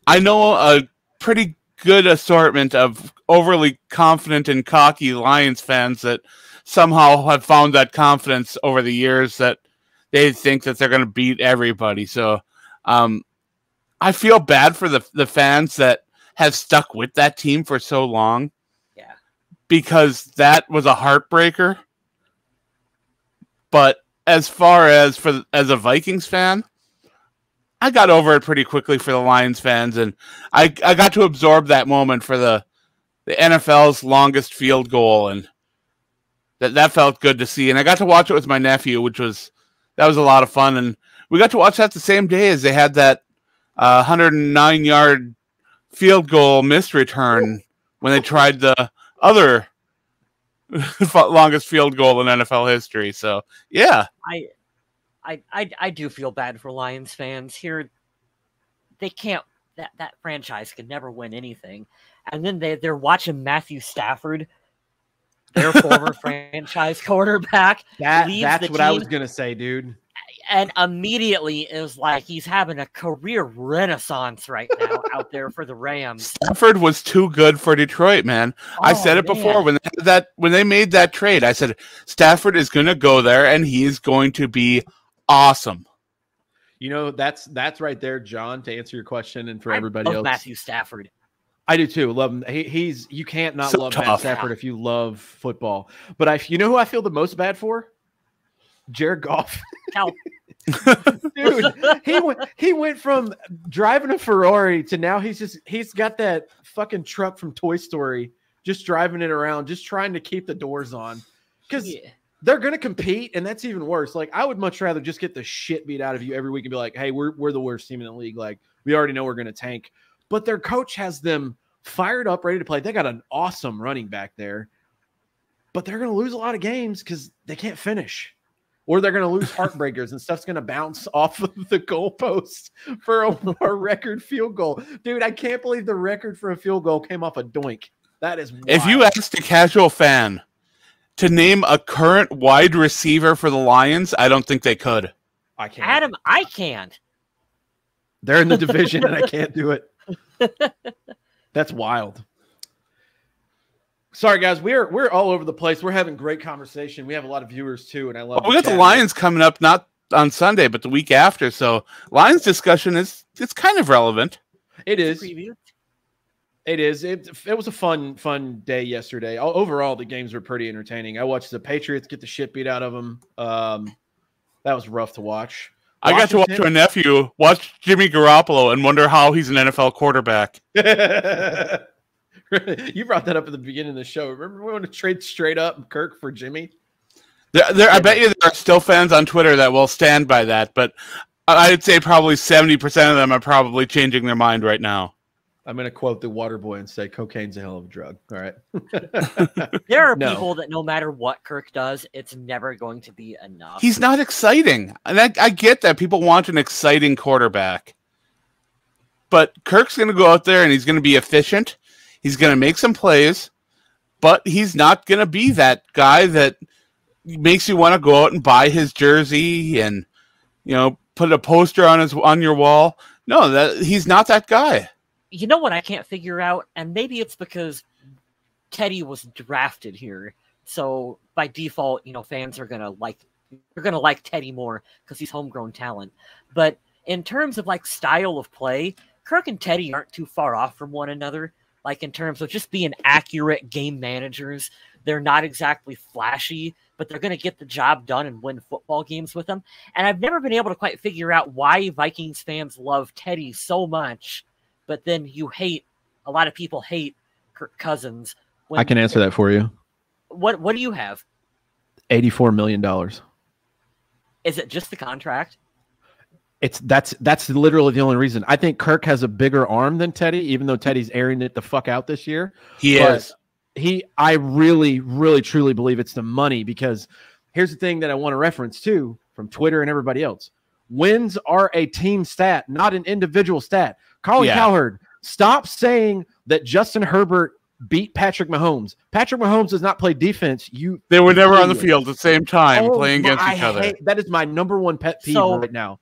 I know a pretty good assortment of overly confident and cocky Lions fans that somehow have found that confidence over the years that they think that they're going to beat everybody. So I feel bad for the fans that have stuck with that team for so long.
Yeah.
Because that was a heartbreaker. But as far as as a Vikings fan, I got over it pretty quickly for the Lions fans, and I got to absorb that moment for the NFL's longest field goal, and that felt good to see. And I got to watch it with my nephew, that was a lot of fun, and we got to watch that the same day as they had that 109-yard field goal missed return when they tried the other longest field goal in NFL history. So yeah,
I do feel bad for Lions fans here. They can't. That franchise can never win anything, and then they're watching Matthew Stafford, their former franchise quarterback.
That's what I was gonna say, dude.
And immediately is like he's having a career renaissance right now out there for the Rams.
Stafford was too good for Detroit, man. I said it before when they made that trade. I said Stafford is going to go there and he's going to be awesome.
You know, that's right there, John, to answer your question and for everybody else.
Matthew Stafford. I
do too. Love him. You can't not love Matt Stafford if you love football. But you know who I feel the most bad for? Jared Goff. Dude, he went from driving a Ferrari to now he's got that fucking truck from Toy Story, just driving it around, just trying to keep the doors on. Because they're gonna compete, and that's even worse. Like, I would much rather just get the shit beat out of you every week and be like, hey, we're the worst team in the league. Like, we already know we're gonna tank. But their coach has them fired up, ready to play. They got an awesome running back there. But they're gonna lose a lot of games because they can't finish. Or they're going to lose heartbreakers and stuff's going to bounce off of the goalpost for a record field goal. Dude, I can't believe the record for a field goal came off a doink. That is wild.
If you asked a casual fan to name a current wide receiver for the Lions, I don't think they could.
I can't.
Adam, I can't.
They're in the division and I can't do it. That's wild. Sorry, guys. We're all over the place. We're having great conversation. We have a lot of viewers too, and I love.
We got the Lions coming up, not on Sunday, but the week after. So Lions discussion it's kind of relevant.
It is. It is. It was a fun day yesterday. Overall, the games were pretty entertaining. I watched the Patriots get the shit beat out of them. That was rough to watch.
I got to watch my nephew watch Jimmy Garoppolo and wonder how he's an NFL quarterback.
You brought that up at the beginning of the show. Remember we want to trade straight up Kirk for Jimmy?
I bet you there are still fans on Twitter that will stand by that, but I'd say probably 70% of them are probably changing their mind right now.
I'm going to quote the water boy and say cocaine's a hell of a drug. All right.
There are people that no matter what Kirk does, it's never going to be enough.
He's not exciting. And I get that people want an exciting quarterback. But Kirk's going to go out there and he's going to be efficient. He's going to make some plays. But he's not going to be that guy that makes you want to go out and buy his jersey and, put a poster on your wall. No, he's not that guy.
You know what I can't figure out? And maybe it's because Teddy was drafted here. So by default, fans are gonna like Teddy more because he's homegrown talent. But in terms of style of play, Kirk and Teddy aren't too far off from one another. In terms of just being accurate game managers, they're not exactly flashy, but they're going to get the job done and win football games with them. And I've never been able to quite figure out why Vikings fans love Teddy so much. But then a lot of people hate Kirk Cousins.
I can answer that for you.
What do you have?
$84 million.
Is it just the contract?
That's literally the only reason. I think Kirk has a bigger arm than Teddy, even though Teddy's airing it the fuck out this year.
He is.
I really, really, truly believe it's the money, because here's the thing that I want to reference too from Twitter and everybody else. Wins are a team stat, not an individual stat. Colin Cowherd, stop saying that Justin Herbert beat Patrick Mahomes. Patrick Mahomes does not play defense.
They were never on the field at the same time playing against each other.
That is my number one pet peeve right now.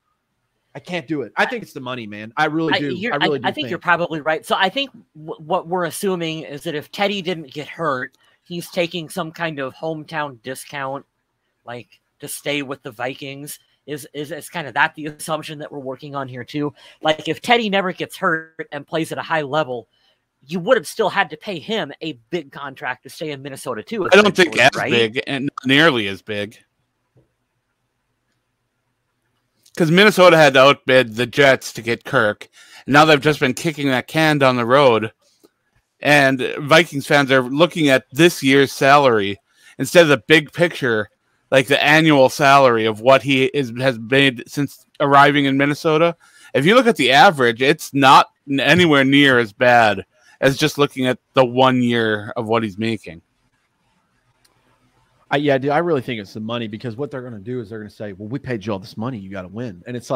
I can't do it. I think it's the money, man. I really do. I think you're
probably right. So I think what we're assuming is that if Teddy didn't get hurt, he's taking some kind of hometown discount, to stay with the Vikings. Is kind of that the assumption that we're working on here too? If Teddy never gets hurt and plays at a high level, you would have still had to pay him a big contract to stay in Minnesota too.
I don't think as big and not nearly as big. Because Minnesota had to outbid the Jets to get Kirk. And now they've just been kicking that can down the road. And Vikings fans are looking at this year's salary instead of the big picture, the annual salary of what he has made since arriving in Minnesota. If you look at the average, it's not anywhere near as bad as just looking at the 1 year of what he's making.
Yeah, dude, I really think it's the money, because what they're going to do is they're going to say, well, we paid you all this money. You got to win. And it's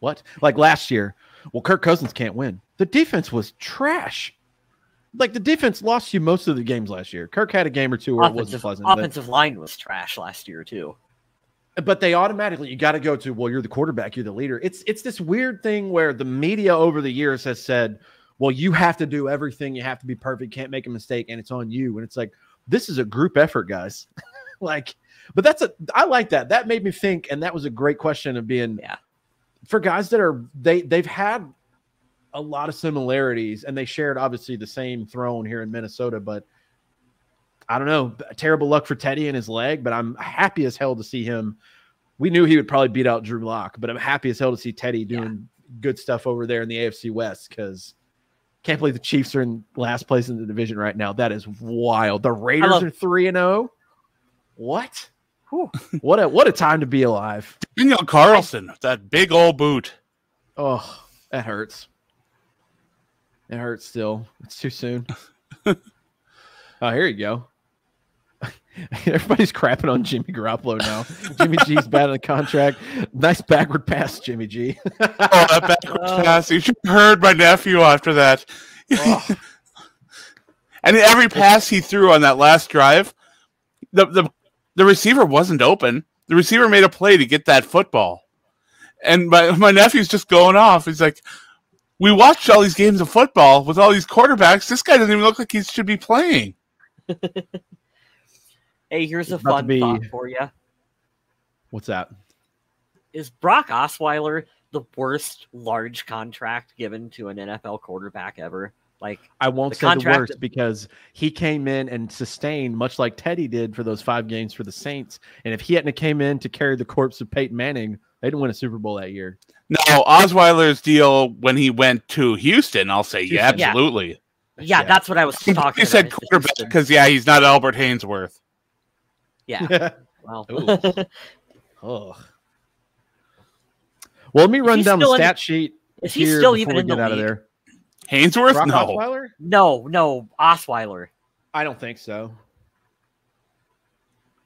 what? Last year, well, Kirk Cousins can't win. The defense was trash. The defense lost you most of the games last year. Kirk had a game or two where it wasn't pleasant.
Offensive line was trash last year too.
But they automatically, you got to go to, well, you're the quarterback, you're the leader. It's this weird thing where the media over the years has said, well, you have to do everything. You have to be perfect. Can't make a mistake. And it's on you. And it's this is a group effort, guys. But I like that. That made me think. And that was a great question of being, for guys that they've had a lot of similarities, and they shared obviously the same throne here in Minnesota, but I don't know, terrible luck for Teddy and his leg, but I'm happy as hell to see him. We knew he would probably beat out Drew Lock, but I'm happy as hell to see Teddy doing good stuff over there in the AFC West, because can't believe the Chiefs are in last place in the division right now. That is wild. The Raiders are 3-0. What? What a time to be alive.
Daniel Carlson, that big old boot.
Oh, that hurts. It hurts still. It's too soon. Oh, here you go. Everybody's crapping on Jimmy Garoppolo now. Jimmy G's bad on the contract. Nice backward pass, Jimmy G.
That backward pass. You should have heard my nephew after that. Oh. And every pass he threw on that last drive, the receiver wasn't open. The receiver made a play to get that football. And my nephew's just going off. He's like, we watched all these games of football with all these quarterbacks. This guy doesn't even look like he should be playing.
Hey, here's a fun thought for you.
What's that?
Is Brock Osweiler the worst large contract given to an NFL quarterback ever? Like,
I won't
the
say the
contract-
worst because he came in and sustained, much like Teddy did for those 5 games for the Saints. And if he hadn't came in to carry the corpse of Peyton Manning, they didn't win a Super Bowl that year.
Now, Osweiler's deal when he went to Houston, I'll say, yeah,
Houston, yeah.
absolutely.
yeah, that's what I was talking about.
You said
It's
quarterback
Houston.
because, yeah, he's not Albert Hainsworth.
Yeah. Well,
Oh. Well, let me run
he
down the
still in-
stat sheet.
is he
here
still
before
even
we
in the
get out of
league?
there?
Hainsworth?
Brock
No.
Osweiler?
No, Osweiler.
I don't think so.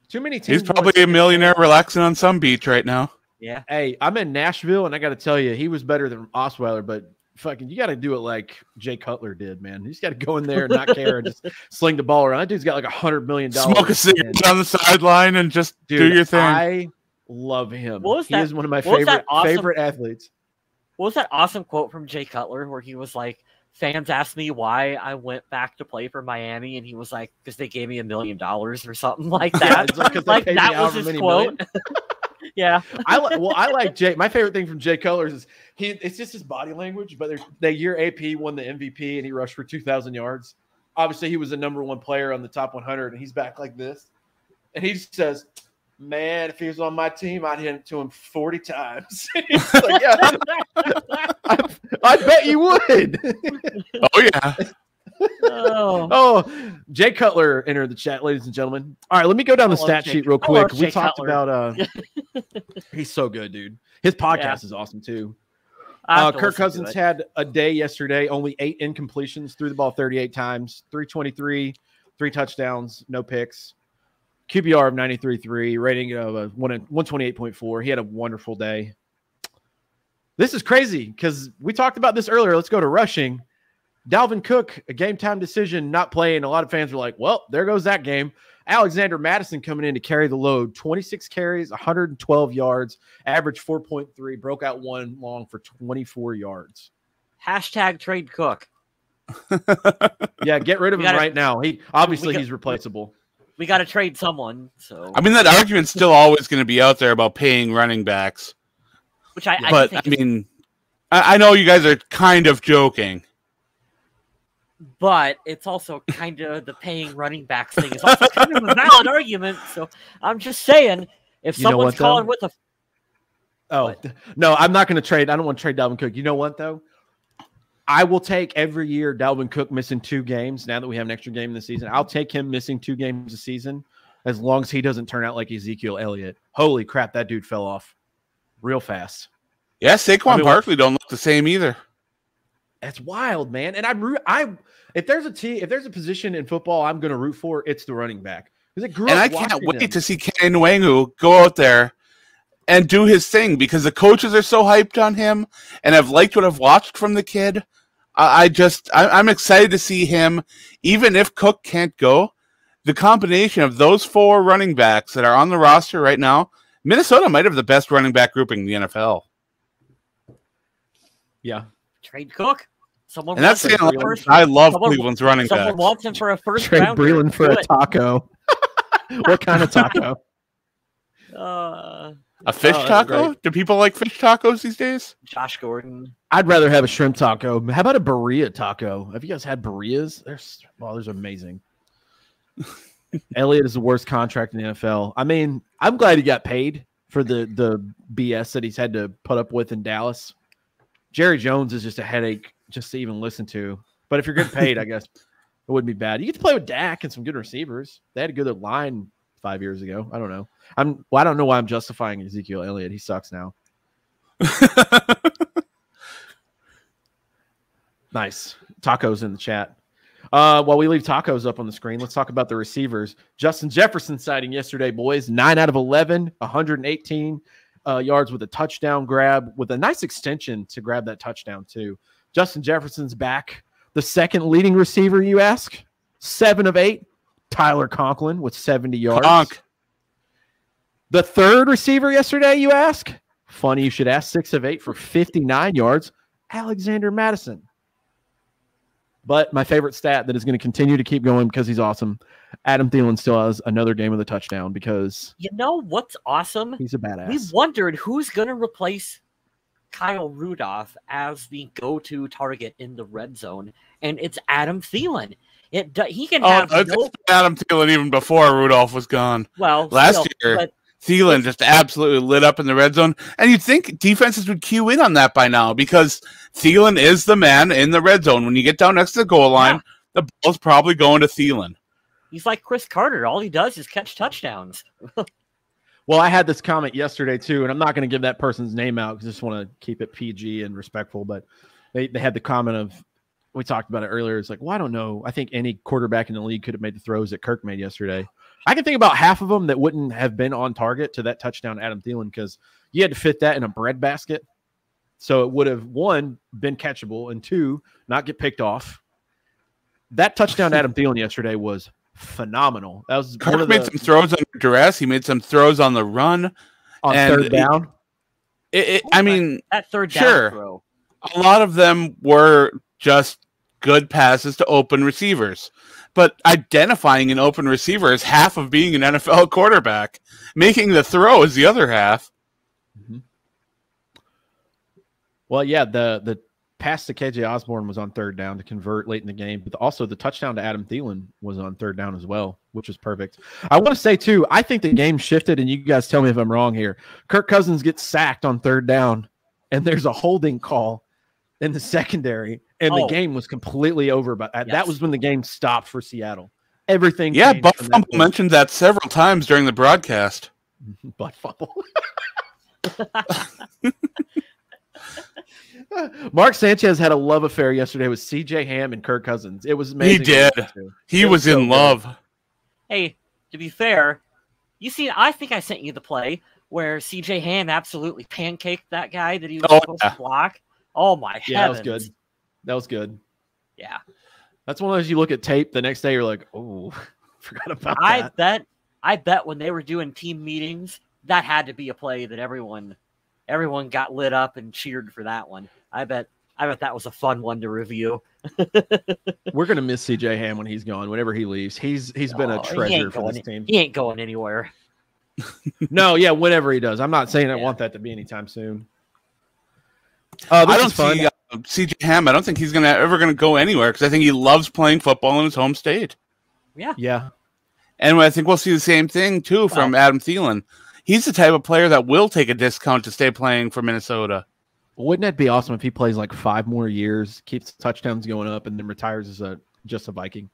Too many teams.
He's probably a millionaire relaxing on some beach right now.
Yeah.
Hey, I'm in Nashville, and I got to tell you, he was better than Osweiler, but fucking, you got to do it like Jay Cutler did, man. You just got to go in there and not care and just sling the ball around. That dude's got like $100 million.
Smoke a cigarette on the sideline and just do your thing.
I love him.
What was
He
that-
is one of my
what was that
favorite
awesome-
athletes.
What was that awesome quote from Jay Cutler where he was like, fans asked me why I went back to play for Miami, and he was like, because they gave me $1 million or something like
Yeah,
that.
it's like 'cause they
Like,
paid me
that was
however
his
many
quote. Yeah.
I like Jay. My favorite thing from Jay Cullers is it's just his body language. But that year AP won the MVP and he rushed for 2,000 yards. Obviously, he was the #1 player on the top 100, and he's back like this, and he just says, "Man, if he was on my team, I'd hit it to him 40 times." He's like, yeah, I bet you would.
Oh, yeah.
Oh.
Oh, Jay Cutler entered the chat, ladies and gentlemen. All right, let me go down the
I love
stat
Jay-
sheet real
I love
quick. We
Jay
talked
Cutler.
about he's so good, dude. His podcast
Yeah.
is awesome too.
I have to
Kirk
listen to
Cousins
it.
had a day yesterday, only 8 incompletions, threw the ball 38 times, 323, 3 touchdowns, no picks. QBR of 93.3, rating of 128.4. He had a wonderful day. This is crazy because we talked about this earlier. Let's go to rushing. Dalvin Cook, a game time decision, not playing. A lot of fans were like, well, there goes that game. Alexander Madison coming in to carry the load. 26 carries, 112 yards, average 4.3, broke out 1 long for 24 yards.
Hashtag trade Cook.
Yeah, get rid of
We
him
gotta-
right now. He obviously
we got-
he's replaceable.
We got to trade someone. So,
I mean, that argument's still always going to be out there about paying running backs.
which I
But,
think
I mean, I know you guys are kind of joking.
but it's also kind of the paying running backs thing is also kind of a valid argument. So I'm just saying, if
You know
someone's
what, though?
calling with a
Oh, no, I'm not going to trade. I don't want to trade Dalvin Cook. You know what, though? I will take every year Dalvin Cook missing 2 games. Now that we have an extra game in the season, I'll take him missing 2 games a season as long as he doesn't turn out like Ezekiel Elliott. Holy crap, that dude fell off real fast.
Yeah, Saquon
I mean,
Barkley don't look the same either.
That's wild, man. And if there's a position in football I'm going to root for, it's the running back. Because
And I can't wait to see Ken Nwangu go out there and do his thing because the coaches are so hyped on him, and I've liked what I've watched from the kid. I'm excited to see him, even if Cook can't go. The combination of those 4 running backs that are on the roster right now, Minnesota might have the best running back grouping in the NFL.
Yeah.
trade Cook, someone
And that's
wants him
saying
for a first-
I love
someone-
Cleveland's running
someone
backs.
wants him for a first
Trade
rounder.
Breland for
Do
a
it.
taco. What kind of taco?
A fish
Oh, that's
taco?
great.
Do people like fish tacos these days?
Josh Gordon.
I'd rather have a shrimp taco. How about a burrito taco? Have you guys had burritos? They're amazing. Elliott is the worst contract in the NFL. I mean, I'm glad he got paid for the BS that he's had to put up with in Dallas. Jerry Jones is just a headache just to even listen to. But if you're getting paid, I guess it wouldn't be bad. You get to play with Dak and some good receivers. They had a good line 5 years ago. I don't know. I don't know why I'm justifying Ezekiel Elliott. He sucks now. Nice. Tacos in the chat. While we leave tacos up on the screen, let's talk about the receivers. Justin Jefferson sighting yesterday, boys. 9 out of 11, 118 yards with a touchdown grab, with a nice extension to grab that touchdown, too. Justin Jefferson's back. The second leading receiver, you ask? 7 of 8. Tyler Conklin with 70 yards.
Conk.
The third receiver yesterday, you ask? Funny you should ask. 6 of 8 for 59 yards. Alexander Madison. But my favorite stat that is going to continue to keep going because he's awesome, Adam Thielen still has another game with a touchdown because
You know what's awesome?
he's a
We
badass.
wondered who's going to replace Kyle Rudolph as the go-to target in the red zone, and it's Adam Thielen. He can have
it's Adam Thielen even before Rudolph was gone.
Well,
last year, Thielen just absolutely lit up in the red zone, and you'd think defenses would cue in on that by now because Thielen is the man in the red zone. When you get down next to the goal line, the ball's probably going to Thielen.
He's like Chris Carter. All he does is catch touchdowns.
Well, I had this comment yesterday too, and I'm not going to give that person's name out because I just want to keep it PG and respectful. But they had the comment of, we talked about it earlier. It's like, well, I don't know. I think any quarterback in the league could have made the throws that Kirk made yesterday. I can think about half of them that wouldn't have been on target to that touchdown, Adam Thielen, because you had to fit that in a breadbasket. So it would have, one, been catchable, and two, not get picked off. That touchdown to Adam Thielen yesterday was phenomenal. That was
Kirk made some throws under duress. He made some throws on the run.
On third down.
I mean,
that third down throw.
A lot of them were just good passes to open receivers. But identifying an open receiver is half of being an NFL quarterback. Making the throw is the other half.
Mm-hmm. Well, yeah, the pass to KJ Osborne was on third down to convert late in the game, but also the touchdown to Adam Thielen was on third down as well, which was perfect. I want to say, too, I think the game shifted, and you guys tell me if I'm wrong here. Kirk Cousins gets sacked on third down, and there's a holding call in the secondary, and the game was completely over. But that was when the game stopped for Seattle. Everything.
Yeah, Butt Fumble mentioned that several times during the broadcast.
Butt Fumble. Mark Sanchez had a love affair yesterday with CJ Ham and Kirk Cousins. It was amazing.
He did. He was in love.
Hey, to be fair, you see, I think I sent you the play where CJ Ham absolutely pancaked that guy that he was supposed to block. Oh my heavens.
That was good. That was good.
Yeah.
That's one of those you look at tape the next day, you're like, oh, forgot about that.
I bet when they were doing team meetings, that had to be a play that everyone got lit up and cheered for that one. I bet that was a fun one to review.
We're gonna miss CJ Ham when he's gone. Whenever he leaves, he's been a treasure for this team.
He ain't going anywhere.
No, yeah, whatever he does. I'm not saying I want that to be anytime soon.
I don't see CJ Ham. I don't think he's ever gonna go anywhere because I think he loves playing football in his home state.
Yeah.
And I think we'll see the same thing too from Adam Thielen. He's the type of player that will take a discount to stay playing for Minnesota.
Wouldn't that be awesome if he plays like 5 more years, keeps touchdowns going up, and then retires as just a Viking?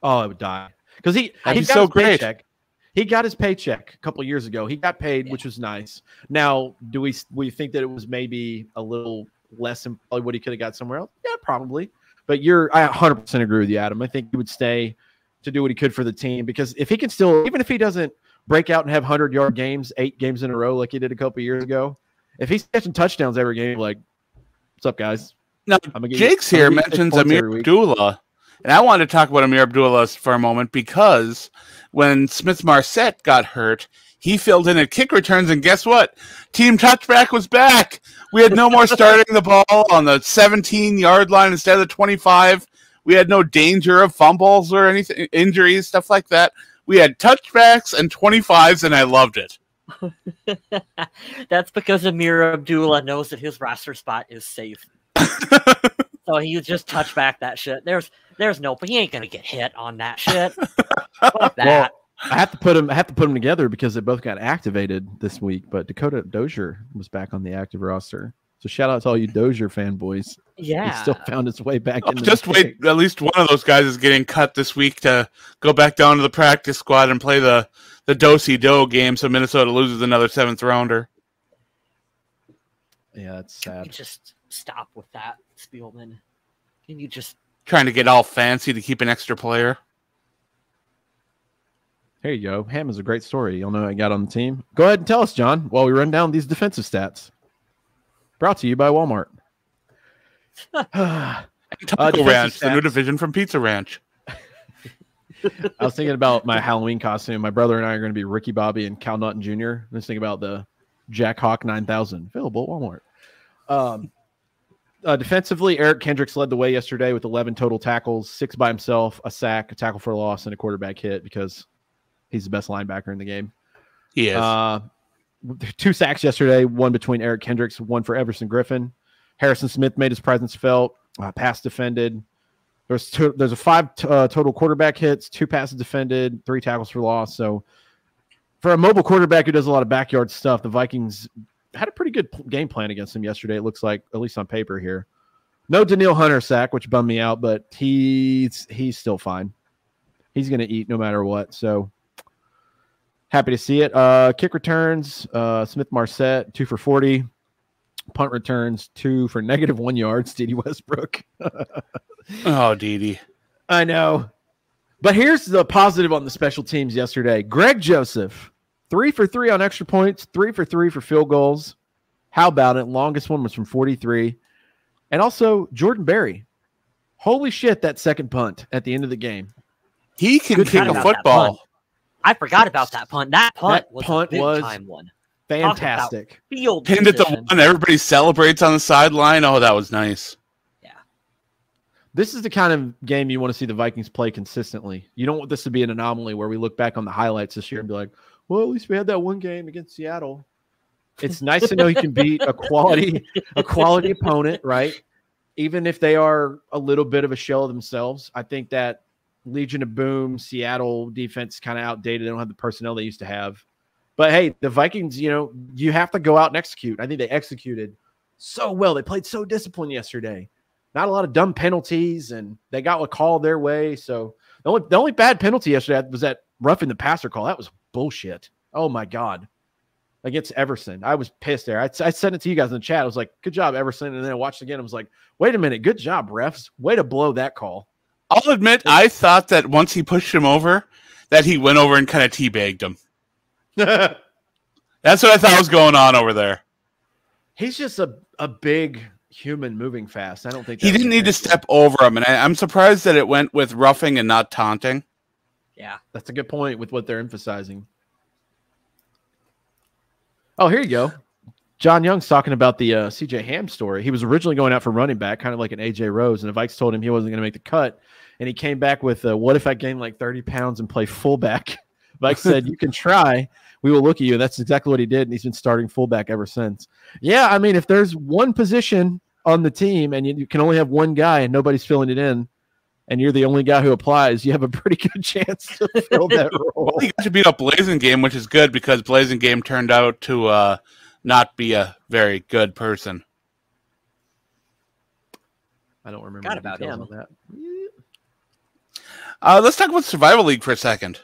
Oh, I would die because he got so great. Paycheck. He got his paycheck a couple of years ago. He got paid, which was nice. Now, do we think that it was maybe a little less than probably what he could have got somewhere else? Yeah, probably. But I 100% agree with you, Adam. I think he would stay to do what he could for the team because if he can still, even if he doesn't break out and have 100-yard games, 8 games in a row like he did a couple of years ago, if he's catching touchdowns every game, like, what's up, guys?
Now, Jake's here mentions Amir Abdullah. And I wanted to talk about Amir Abdullah for a moment because when Smith-Marset got hurt, he filled in at kick returns, and guess what? Team touchback was back. We had no more starting the ball on the 17-yard line instead of the 25. We had no danger of fumbles or anything, injuries, stuff like that. We had touchbacks and 25s, and I loved it.
That's because Amir Abdullah knows that his roster spot is safe. So he just touch back that shit. There's no, but he ain't gonna get hit on that shit. Fuck that.
Well, I have to put them together because they both got activated this week. But Dakota Dozier was back on the active roster. So shout out to all you Dozier fanboys.
Yeah,
he still found his way back.
Just wait, at least one of those guys is getting cut this week to go back down to the practice squad and play the do-si-do game. So Minnesota loses another 7th rounder.
Yeah, that's sad.
You just stop with that, Spielman. Can you just
trying to get all fancy to keep an extra player?
There you go. Ham is a great story. You'll know I got on the team. Go ahead and tell us, John, while we run down these defensive stats. Brought to you by Walmart.
Taco Ranch, the new division from Pizza Ranch.
I was thinking about my Halloween costume. My brother and I are going to be Ricky Bobby and Cal Naughton Jr. I was thinking about the Jack Hawk 9000 available at Walmart. Defensively, Eric Kendricks led the way yesterday with 11 total tackles, 6 by himself, a sack, a tackle for a loss, and a quarterback hit because he's the best linebacker in the game.
He is.
2 sacks yesterday, one between Eric Kendricks, one for Everson Griffin. Harrison Smith made his presence felt, pass defended. There's 5 total quarterback hits, 2 passes defended, 3 tackles for loss. So for a mobile quarterback who does a lot of backyard stuff, the Vikings had a pretty good game plan against him yesterday, it looks like, at least on paper here. No Danielle Hunter sack, which bummed me out, but he's still fine. He's going to eat no matter what. So happy to see it. Kick returns, Smith Marset, 2 for 40. Punt returns, 2 for -1 yards, Dede Westbrook.
Oh, Dede.
I know. But here's the positive on the special teams yesterday. Greg Joseph, 3 for 3 on extra points, 3 for 3 for field goals. How about it? Longest one was from 43. And also Jordan Berry. Holy shit, that second punt at the end of the game.
He can kick a football.
I forgot about that punt. That punt was a big-time one.
Fantastic.
Field
pinned at the one, everybody celebrates on the sideline. Oh, that was nice.
Yeah.
This is the kind of game you want to see the Vikings play consistently. You don't want this to be an anomaly where we look back on the highlights this year and be like, well, at least we had that one game against Seattle. It's nice to know you can beat a quality opponent, right? Even if they are a little bit of a shell of themselves. I think that Legion of Boom, Seattle defense is kind of outdated. They don't have the personnel they used to have. But, hey, the Vikings, you have to go out and execute. I think they executed so well. They played so disciplined yesterday. Not a lot of dumb penalties, and they got a call their way. So the only bad penalty yesterday was that roughing the passer call. That was bullshit. Oh, my God. Against Everson. I was pissed there. I sent it to you guys in the chat. I was like, good job, Everson. And then I watched it again. I was like, wait a minute. Good job, refs. Way to blow that call.
I'll admit, I thought that once he pushed him over, that he went over and kind of teabagged him. That's what I thought was going on over there.
He's just a big human moving fast. I don't think
he didn't need to step over him, and I'm surprised that it went with roughing and not taunting.
Yeah,
that's a good point with what they're emphasizing. Oh, here you go. John Young's talking about the CJ Ham story. He was originally going out for running back, kind of like an AJ Rose, and the Vikes told him he wasn't going to make the cut, and he came back with, what if I gain like 30 pounds and play fullback? Vikes said, you can try. We will look at you. That's exactly what he did, and he's been starting fullback ever since. Yeah, I mean, if there's one position on the team and you can only have one guy and nobody's filling it in, and you're the only guy who applies, you have a pretty good chance to fill that role.
He got to beat up Blazing Game, which is good because Blazing Game turned out to not be a very good person.
I don't remember.
Forgot about him.
Let's talk about Survival League for a second.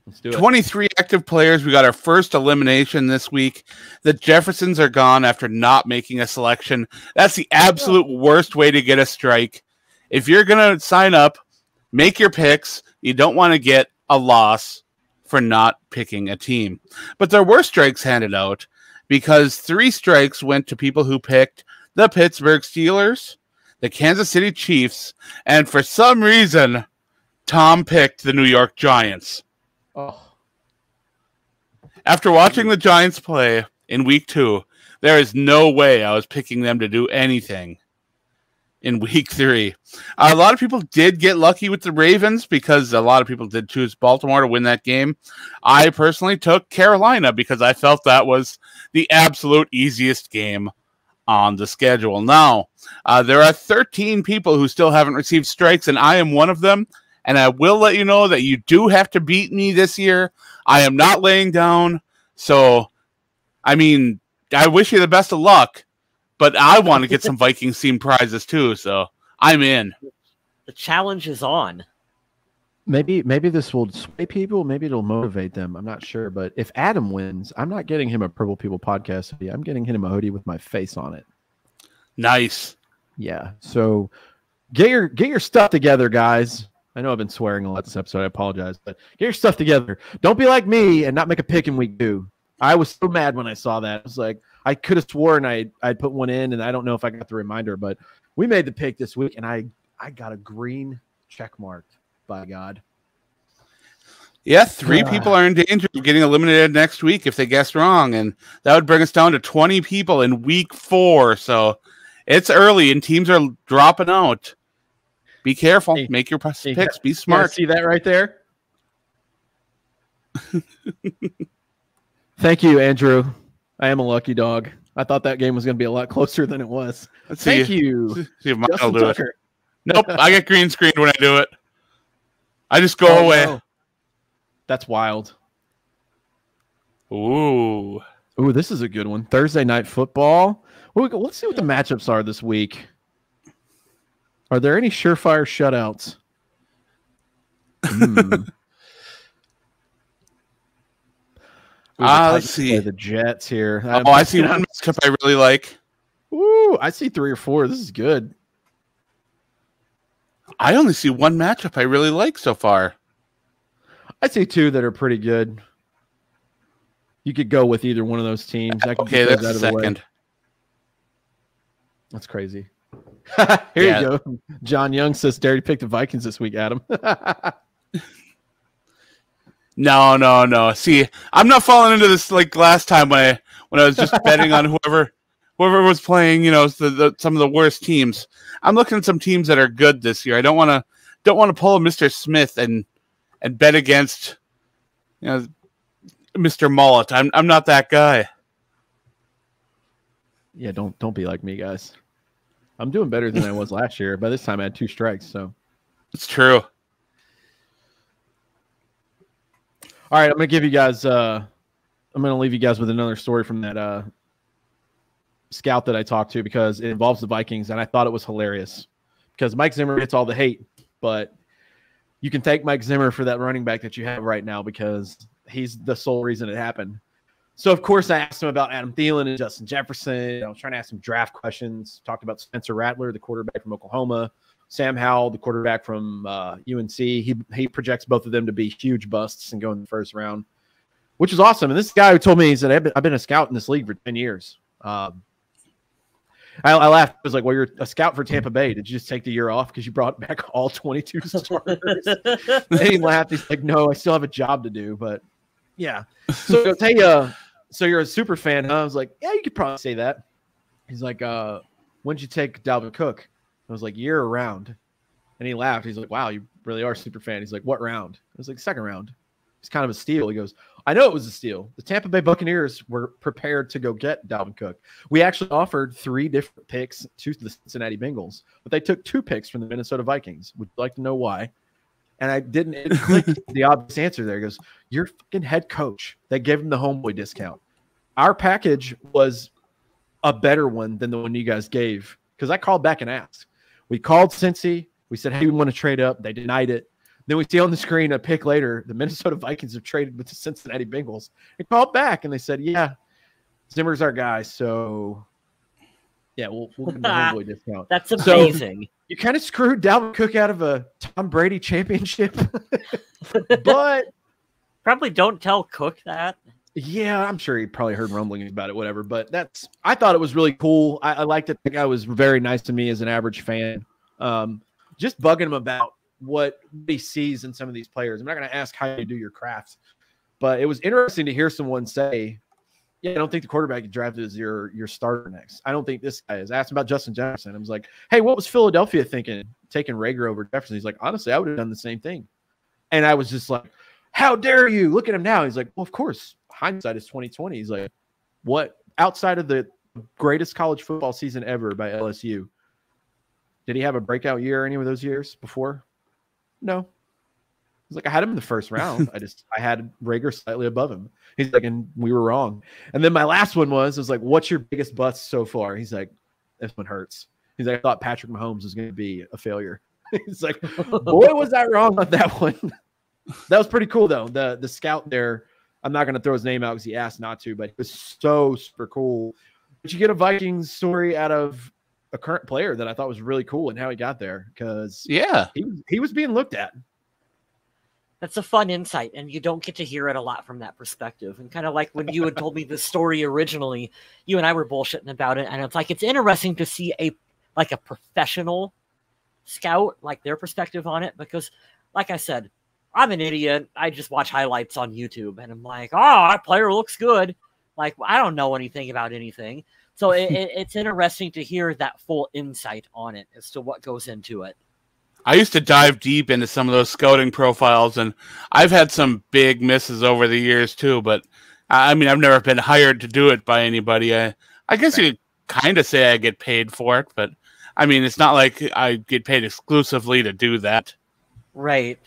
Let's do it.
23 active players. We got our first elimination this week. The Jeffersons are gone after not making a selection. That's the absolute worst way to get a strike. If you're going to sign up, make your picks. You don't want to get a loss for not picking a team. But there were strikes handed out because 3 strikes went to people who picked the Pittsburgh Steelers, the Kansas City Chiefs, and for some reason, Tom picked the New York Giants.
Oh.
After watching the Giants play in week 2, there is no way I was picking them to do anything in week 3. A lot of people did get lucky with the Ravens because a lot of people did choose Baltimore to win that game. I personally took Carolina because I felt that was the absolute easiest game on the schedule. Now, there are 13 people who still haven't received strikes, and I am one of them. And I will let you know that you do have to beat me this year. I am not laying down. So, I mean, I wish you the best of luck. But I want to get some Vikings themed prizes too. So, I'm in.
The challenge is on.
Maybe this will sway people. Maybe it'll motivate them. I'm not sure. But if Adam wins, I'm not getting him a Purple People podcast hoodie. I'm getting him a hoodie with my face on it.
Nice.
Yeah. So, get your stuff together, guys. I know I've been swearing a lot this episode. I apologize, but get your stuff together. Don't be like me and not make a pick in week 2. I was so mad when I saw that. I was like, I could have sworn I'd put one in, and I don't know if I got the reminder, but we made the pick this week, and I got a green check mark, by God.
Yeah, 3 people are in danger of getting eliminated next week if they guess wrong, and that would bring us down to 20 people in week 4. So it's early, and teams are dropping out. Be careful. Make your picks. Be smart.
See that right there? Thank you, Andrew. I am a lucky dog. I thought that game was going to be a lot closer than it was.
Let's
Thank you.
See if mine will
Justin
do
Tucker.
it. Nope, I get green screened when I do it. I just go
Oh,
away.
no. That's wild.
Ooh.
Ooh, this is a good one. Thursday night football. Let's see what the matchups are this week. Are there any surefire shutouts?
Let's see.
The Jets here.
I see one matchup I really like.
Ooh, I see 3 or 4. This is good.
I only see one matchup I really like so far.
I see 2 that are pretty good. You could go with either one of those teams.
Okay, that's the second.
That's crazy. Here you go. John Young says Derry picked the Vikings this week, Adam.
No. See, I'm not falling into this like last time when I was just betting on whoever was playing, some of the worst teams. I'm looking at some teams that are good this year. I don't want to pull Mr. Smith and bet against Mr. Mullet. I'm not that guy.
Yeah, don't be like me, guys. I'm doing better than I was last year. By this time, I had 2 strikes. So
it's true.
All right, I'm gonna give you guys. I'm gonna leave you guys with another story from that scout that I talked to because it involves the Vikings, and I thought it was hilarious because Mike Zimmer gets all the hate, but you can thank Mike Zimmer for that running back that you have right now because he's the sole reason it happened. So, of course, I asked him about Adam Thielen and Justin Jefferson. I was trying to ask him draft questions. Talked about Spencer Rattler, the quarterback from Oklahoma. Sam Howell, the quarterback from UNC. He projects both of them to be huge busts and go in the first round, which is awesome. And this guy who told me, he said, I've been a scout in this league for 10 years. I laughed. I was like, well, you're a scout for Tampa Bay. Did you just take the year off because you brought back all 22 starters? And he laughed. He's like, no, I still have a job to do. But, yeah. So I'll tell you, so you're a super fan, huh? I was like, yeah, you could probably say that. He's like, when'd you take Dalvin Cook? I was like, year round. And he laughed. He's like, wow, you really are a super fan. He's like, what round? I was like, second round. It's kind of a steal. He goes, I know it was a steal. The Tampa Bay Buccaneers were prepared to go get Dalvin Cook. We actually offered 3 different picks to the Cincinnati Bengals, but they took 2 picks from the Minnesota Vikings. Would you like to know why? And I didn't click the obvious answer there. He goes, you're fucking head coach. They gave him the homeboy discount. Our package was a better one than the one you guys gave because I called back and asked. We called Cincy. We said, hey, we want to trade up. They denied it. Then we see on the screen a pick later, the Minnesota Vikings have traded with the Cincinnati Bengals. They called back and they said, yeah, Zimmer's our guy. So, yeah, we'll give him the homeboy discount.
That's amazing.
So, you kind of screwed Dalvin Cook out of a Tom Brady championship. But
probably don't tell Cook that.
Yeah, I'm sure he probably heard rumblings about it, whatever. But I thought it was really cool. I liked it. The guy was very nice to me as an average fan. Just bugging him about what he sees in some of these players. I'm not going to ask how you do your craft, but it was interesting to hear someone say, yeah, I don't think the quarterback you drafted is your starter next. I don't think this guy is. I asked him about Justin Jefferson. I was like, hey, what was Philadelphia thinking taking Rager over Jefferson? He's like, honestly, I would have done the same thing. And I was just like, how dare you? Look at him now. He's like, well, of course, hindsight is 2020. He's like, what outside of the greatest college football season ever by LSU? Did he have a breakout year any of those years before? No. He's like, I had him in the first round. I had Rager slightly above him. He's like, and we were wrong. And then my last one was like, what's your biggest bust so far? He's like, this one hurts. He's like, I thought Patrick Mahomes was going to be a failure. He's like, boy, was I wrong on that one. That was pretty cool, though. The scout there, I'm not going to throw his name out because he asked not to, but it was so super cool. But you get a Vikings story out of a current player that I thought was really cool and how he got there because he was being looked at.
That's a fun insight, and you don't get to hear it a lot from that perspective. And kind of like when you had told me this story originally, you and I were bullshitting about it, and it's like it's interesting to see a professional scout, like their perspective on it, because like I said, I'm an idiot. I just watch highlights on YouTube, and I'm like, oh, that player looks good. Like, I don't know anything about anything. So it's interesting to hear that full insight on it as to what goes into it.
I used to dive deep into some of those scouting profiles, and I've had some big misses over the years too, but I mean, I've never been hired to do it by anybody. I guess you could kind of say I get paid for it, but I mean, it's not like I get paid exclusively to do that.
Right.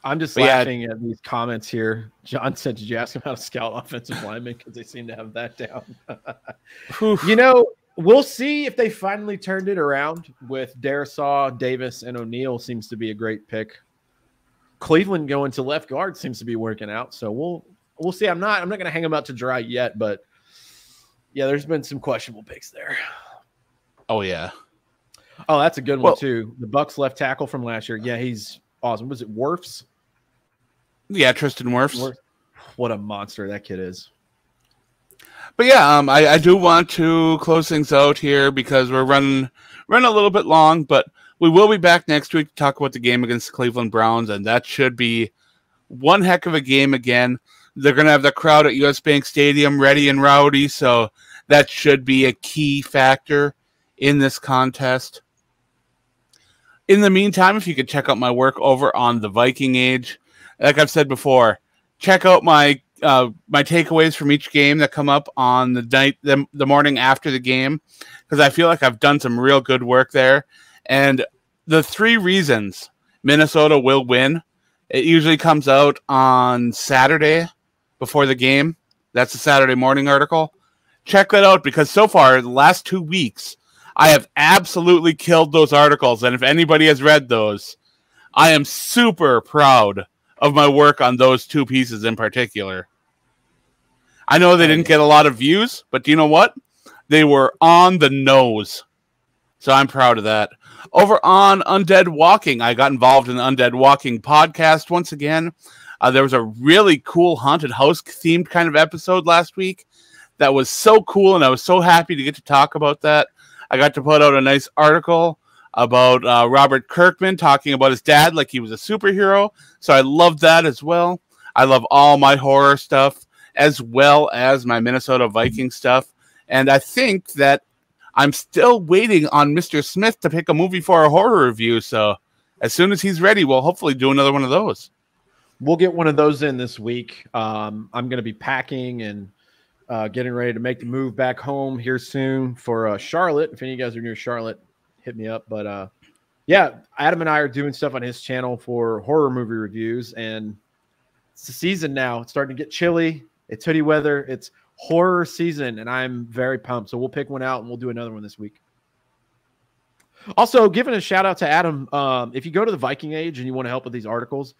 I'm just laughing at these comments here. John said, "Did you ask him how to scout offensive linemen? Because they seem to have that down." You know, we'll see if they finally turned it around with Darisaw, Davis, and O'Neal. Seems to be a great pick. Cleveland going to left guard seems to be working out. So we'll see. I'm not going to hang them out to dry yet, but yeah, there's been some questionable picks there.
Oh yeah.
Oh, that's a good one too. The Bucks left tackle from last year. Yeah, he's awesome. Was it Wirfs?
Yeah, Tristan Wirfs.
What a monster that kid is.
But yeah, I do want to close things out here because we're running a little bit long, but we will be back next week to talk about the game against the Cleveland Browns, and that should be one heck of a game again. They're going to have the crowd at US Bank Stadium ready and rowdy, so that should be a key factor in this contest. In the meantime, if you could check out my work over on the Viking Age, like I've said before, check out my takeaways from each game that come up on the morning after the game, because I feel like I've done some real good work there. And the 3 reasons Minnesota will win, it usually comes out on Saturday before the game. That's a Saturday morning article. Check that out, because so far, the last 2 weeks, I have absolutely killed those articles. And if anybody has read those, I am super proud of my work on those 2 pieces in particular. I know they didn't get a lot of views, but do you know what? They were on the nose. So I'm proud of that. Over on Undead Walking, I got involved in the Undead Walking podcast once again. There was a really cool haunted house themed kind of episode last week that was so cool, and I was so happy to get to talk about that. I got to put out a nice article about Robert Kirkman talking about his dad like he was a superhero. So I loved that as well. I love all my horror stuff as well as my Minnesota Viking stuff. And I think that I'm still waiting on Mr. Smith to pick a movie for a horror review. So as soon as he's ready, we'll hopefully do another one of those.
We'll get one of those in this week. I'm going to be packing and getting ready to make the move back home here soon for Charlotte. If any of you guys are near Charlotte, hit me up. But yeah, Adam and I are doing stuff on his channel for horror movie reviews, and it's the season now. It's starting to get chilly. It's hoodie weather. It's horror season, and I'm very pumped. So we'll pick one out and we'll do another one this week. Also, giving a shout out to Adam. If you go to the Viking Age and you want to help with these articles,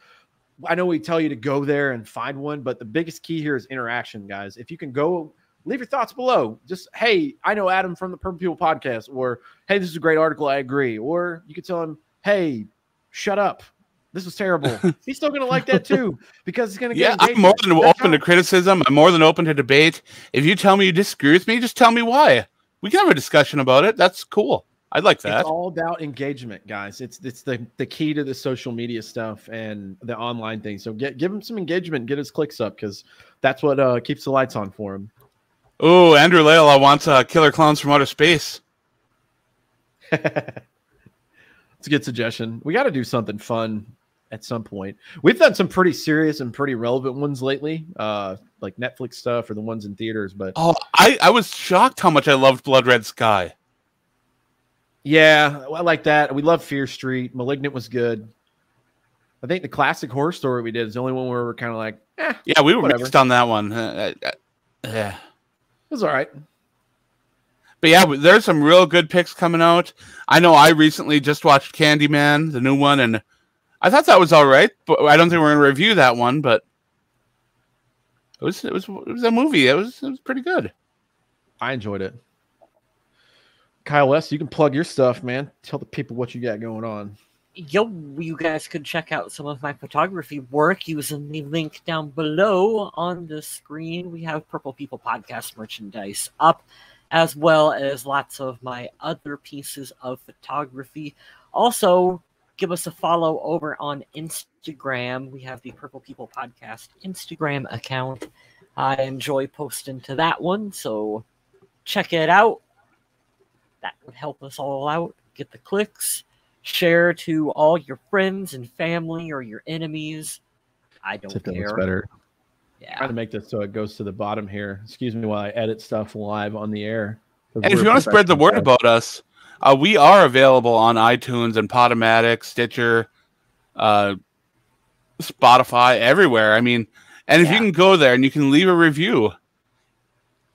I know we tell you to go there and find one, but the biggest key here is interaction, guys. If you can go, leave your thoughts below. Just, hey, I know Adam from the Purple People podcast, or hey, this is a great article, I agree. Or you could tell him, hey, shut up, this was terrible. He's still going to like that too, because he's going to get engagement.
I'm more than open to criticism. I'm more than open to debate. If you tell me you disagree with me, just tell me why. We can have a discussion about it. That's cool. I'd like that.
It's all about engagement, guys. It's the key to the social media stuff and the online thing. So give him some engagement, get his clicks up, because that's what keeps the lights on for him.
Oh, Andrew Layla wants Killer Clowns from Outer Space.
It's a good suggestion. We got to do something fun at some point. We've done some pretty serious and pretty relevant ones lately, like Netflix stuff or the ones in theaters. But
I was shocked how much I loved Blood Red Sky.
Yeah, I like that. We love Fear Street. Malignant was good. I think the classic horror story we did is the only one where we're kind of like,
yeah, we were
whatever.
mixed on that one.
It was all right.
But yeah, there's some real good picks coming out. I know I recently just watched Candyman, the new one, and I thought that was all right. But I don't think we're going to review that one. But it was a movie. It was pretty good.
I enjoyed it. Kyle West, you can plug your stuff, man. Tell the people what you got going on.
Yo, you guys could check out some of my photography work using the link down below on the screen. We have Purple People Podcast merchandise up, as well as lots of my other pieces of photography. Also, give us a follow over on Instagram. We have the Purple People Podcast Instagram account. I enjoy posting to that one, so check it out. That would help us all out. Get the clicks. Share to all your friends and family or your enemies. I don't
If it looks
care.
better.
Yeah.
Trying to make this so it goes to the bottom here. Excuse me while I edit stuff live on the air.
And if you want to spread the word about us, we are available on iTunes and Podomatic, Stitcher, Spotify, everywhere. I mean, and if you can go there and you can leave a review,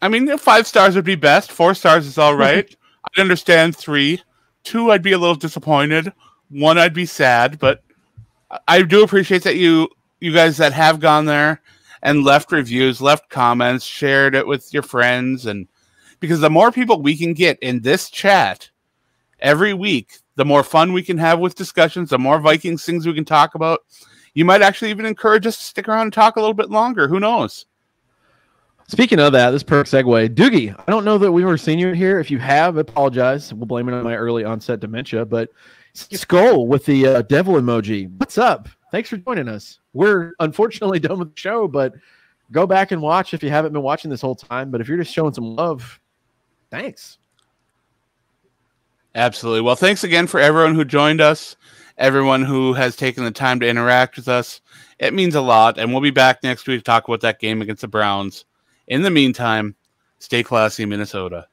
I mean, 5 stars would be best. 4 stars is all right. I'd understand 3. 2, I'd be a little disappointed. 1, I'd be sad. But I do appreciate that you guys that have gone there and left reviews, left comments, shared it with your friends, and because the more people we can get in this chat every week, the more fun we can have with discussions, the more Vikings things we can talk about. You might actually even encourage us to stick around and talk a little bit longer. Who knows?
Speaking of that, this perfect segue. Doogie, I don't know that we were seeing you here. If you have, I apologize. We'll blame it on my early onset dementia. But Skull with the devil emoji. What's up? Thanks for joining us. We're unfortunately done with the show, but go back and watch if you haven't been watching this whole time. But if you're just showing some love, thanks.
Absolutely. Well, thanks again for everyone who joined us, everyone who has taken the time to interact with us. It means a lot, and we'll be back next week to talk about that game against the Browns. In the meantime, stay classy, Minnesota.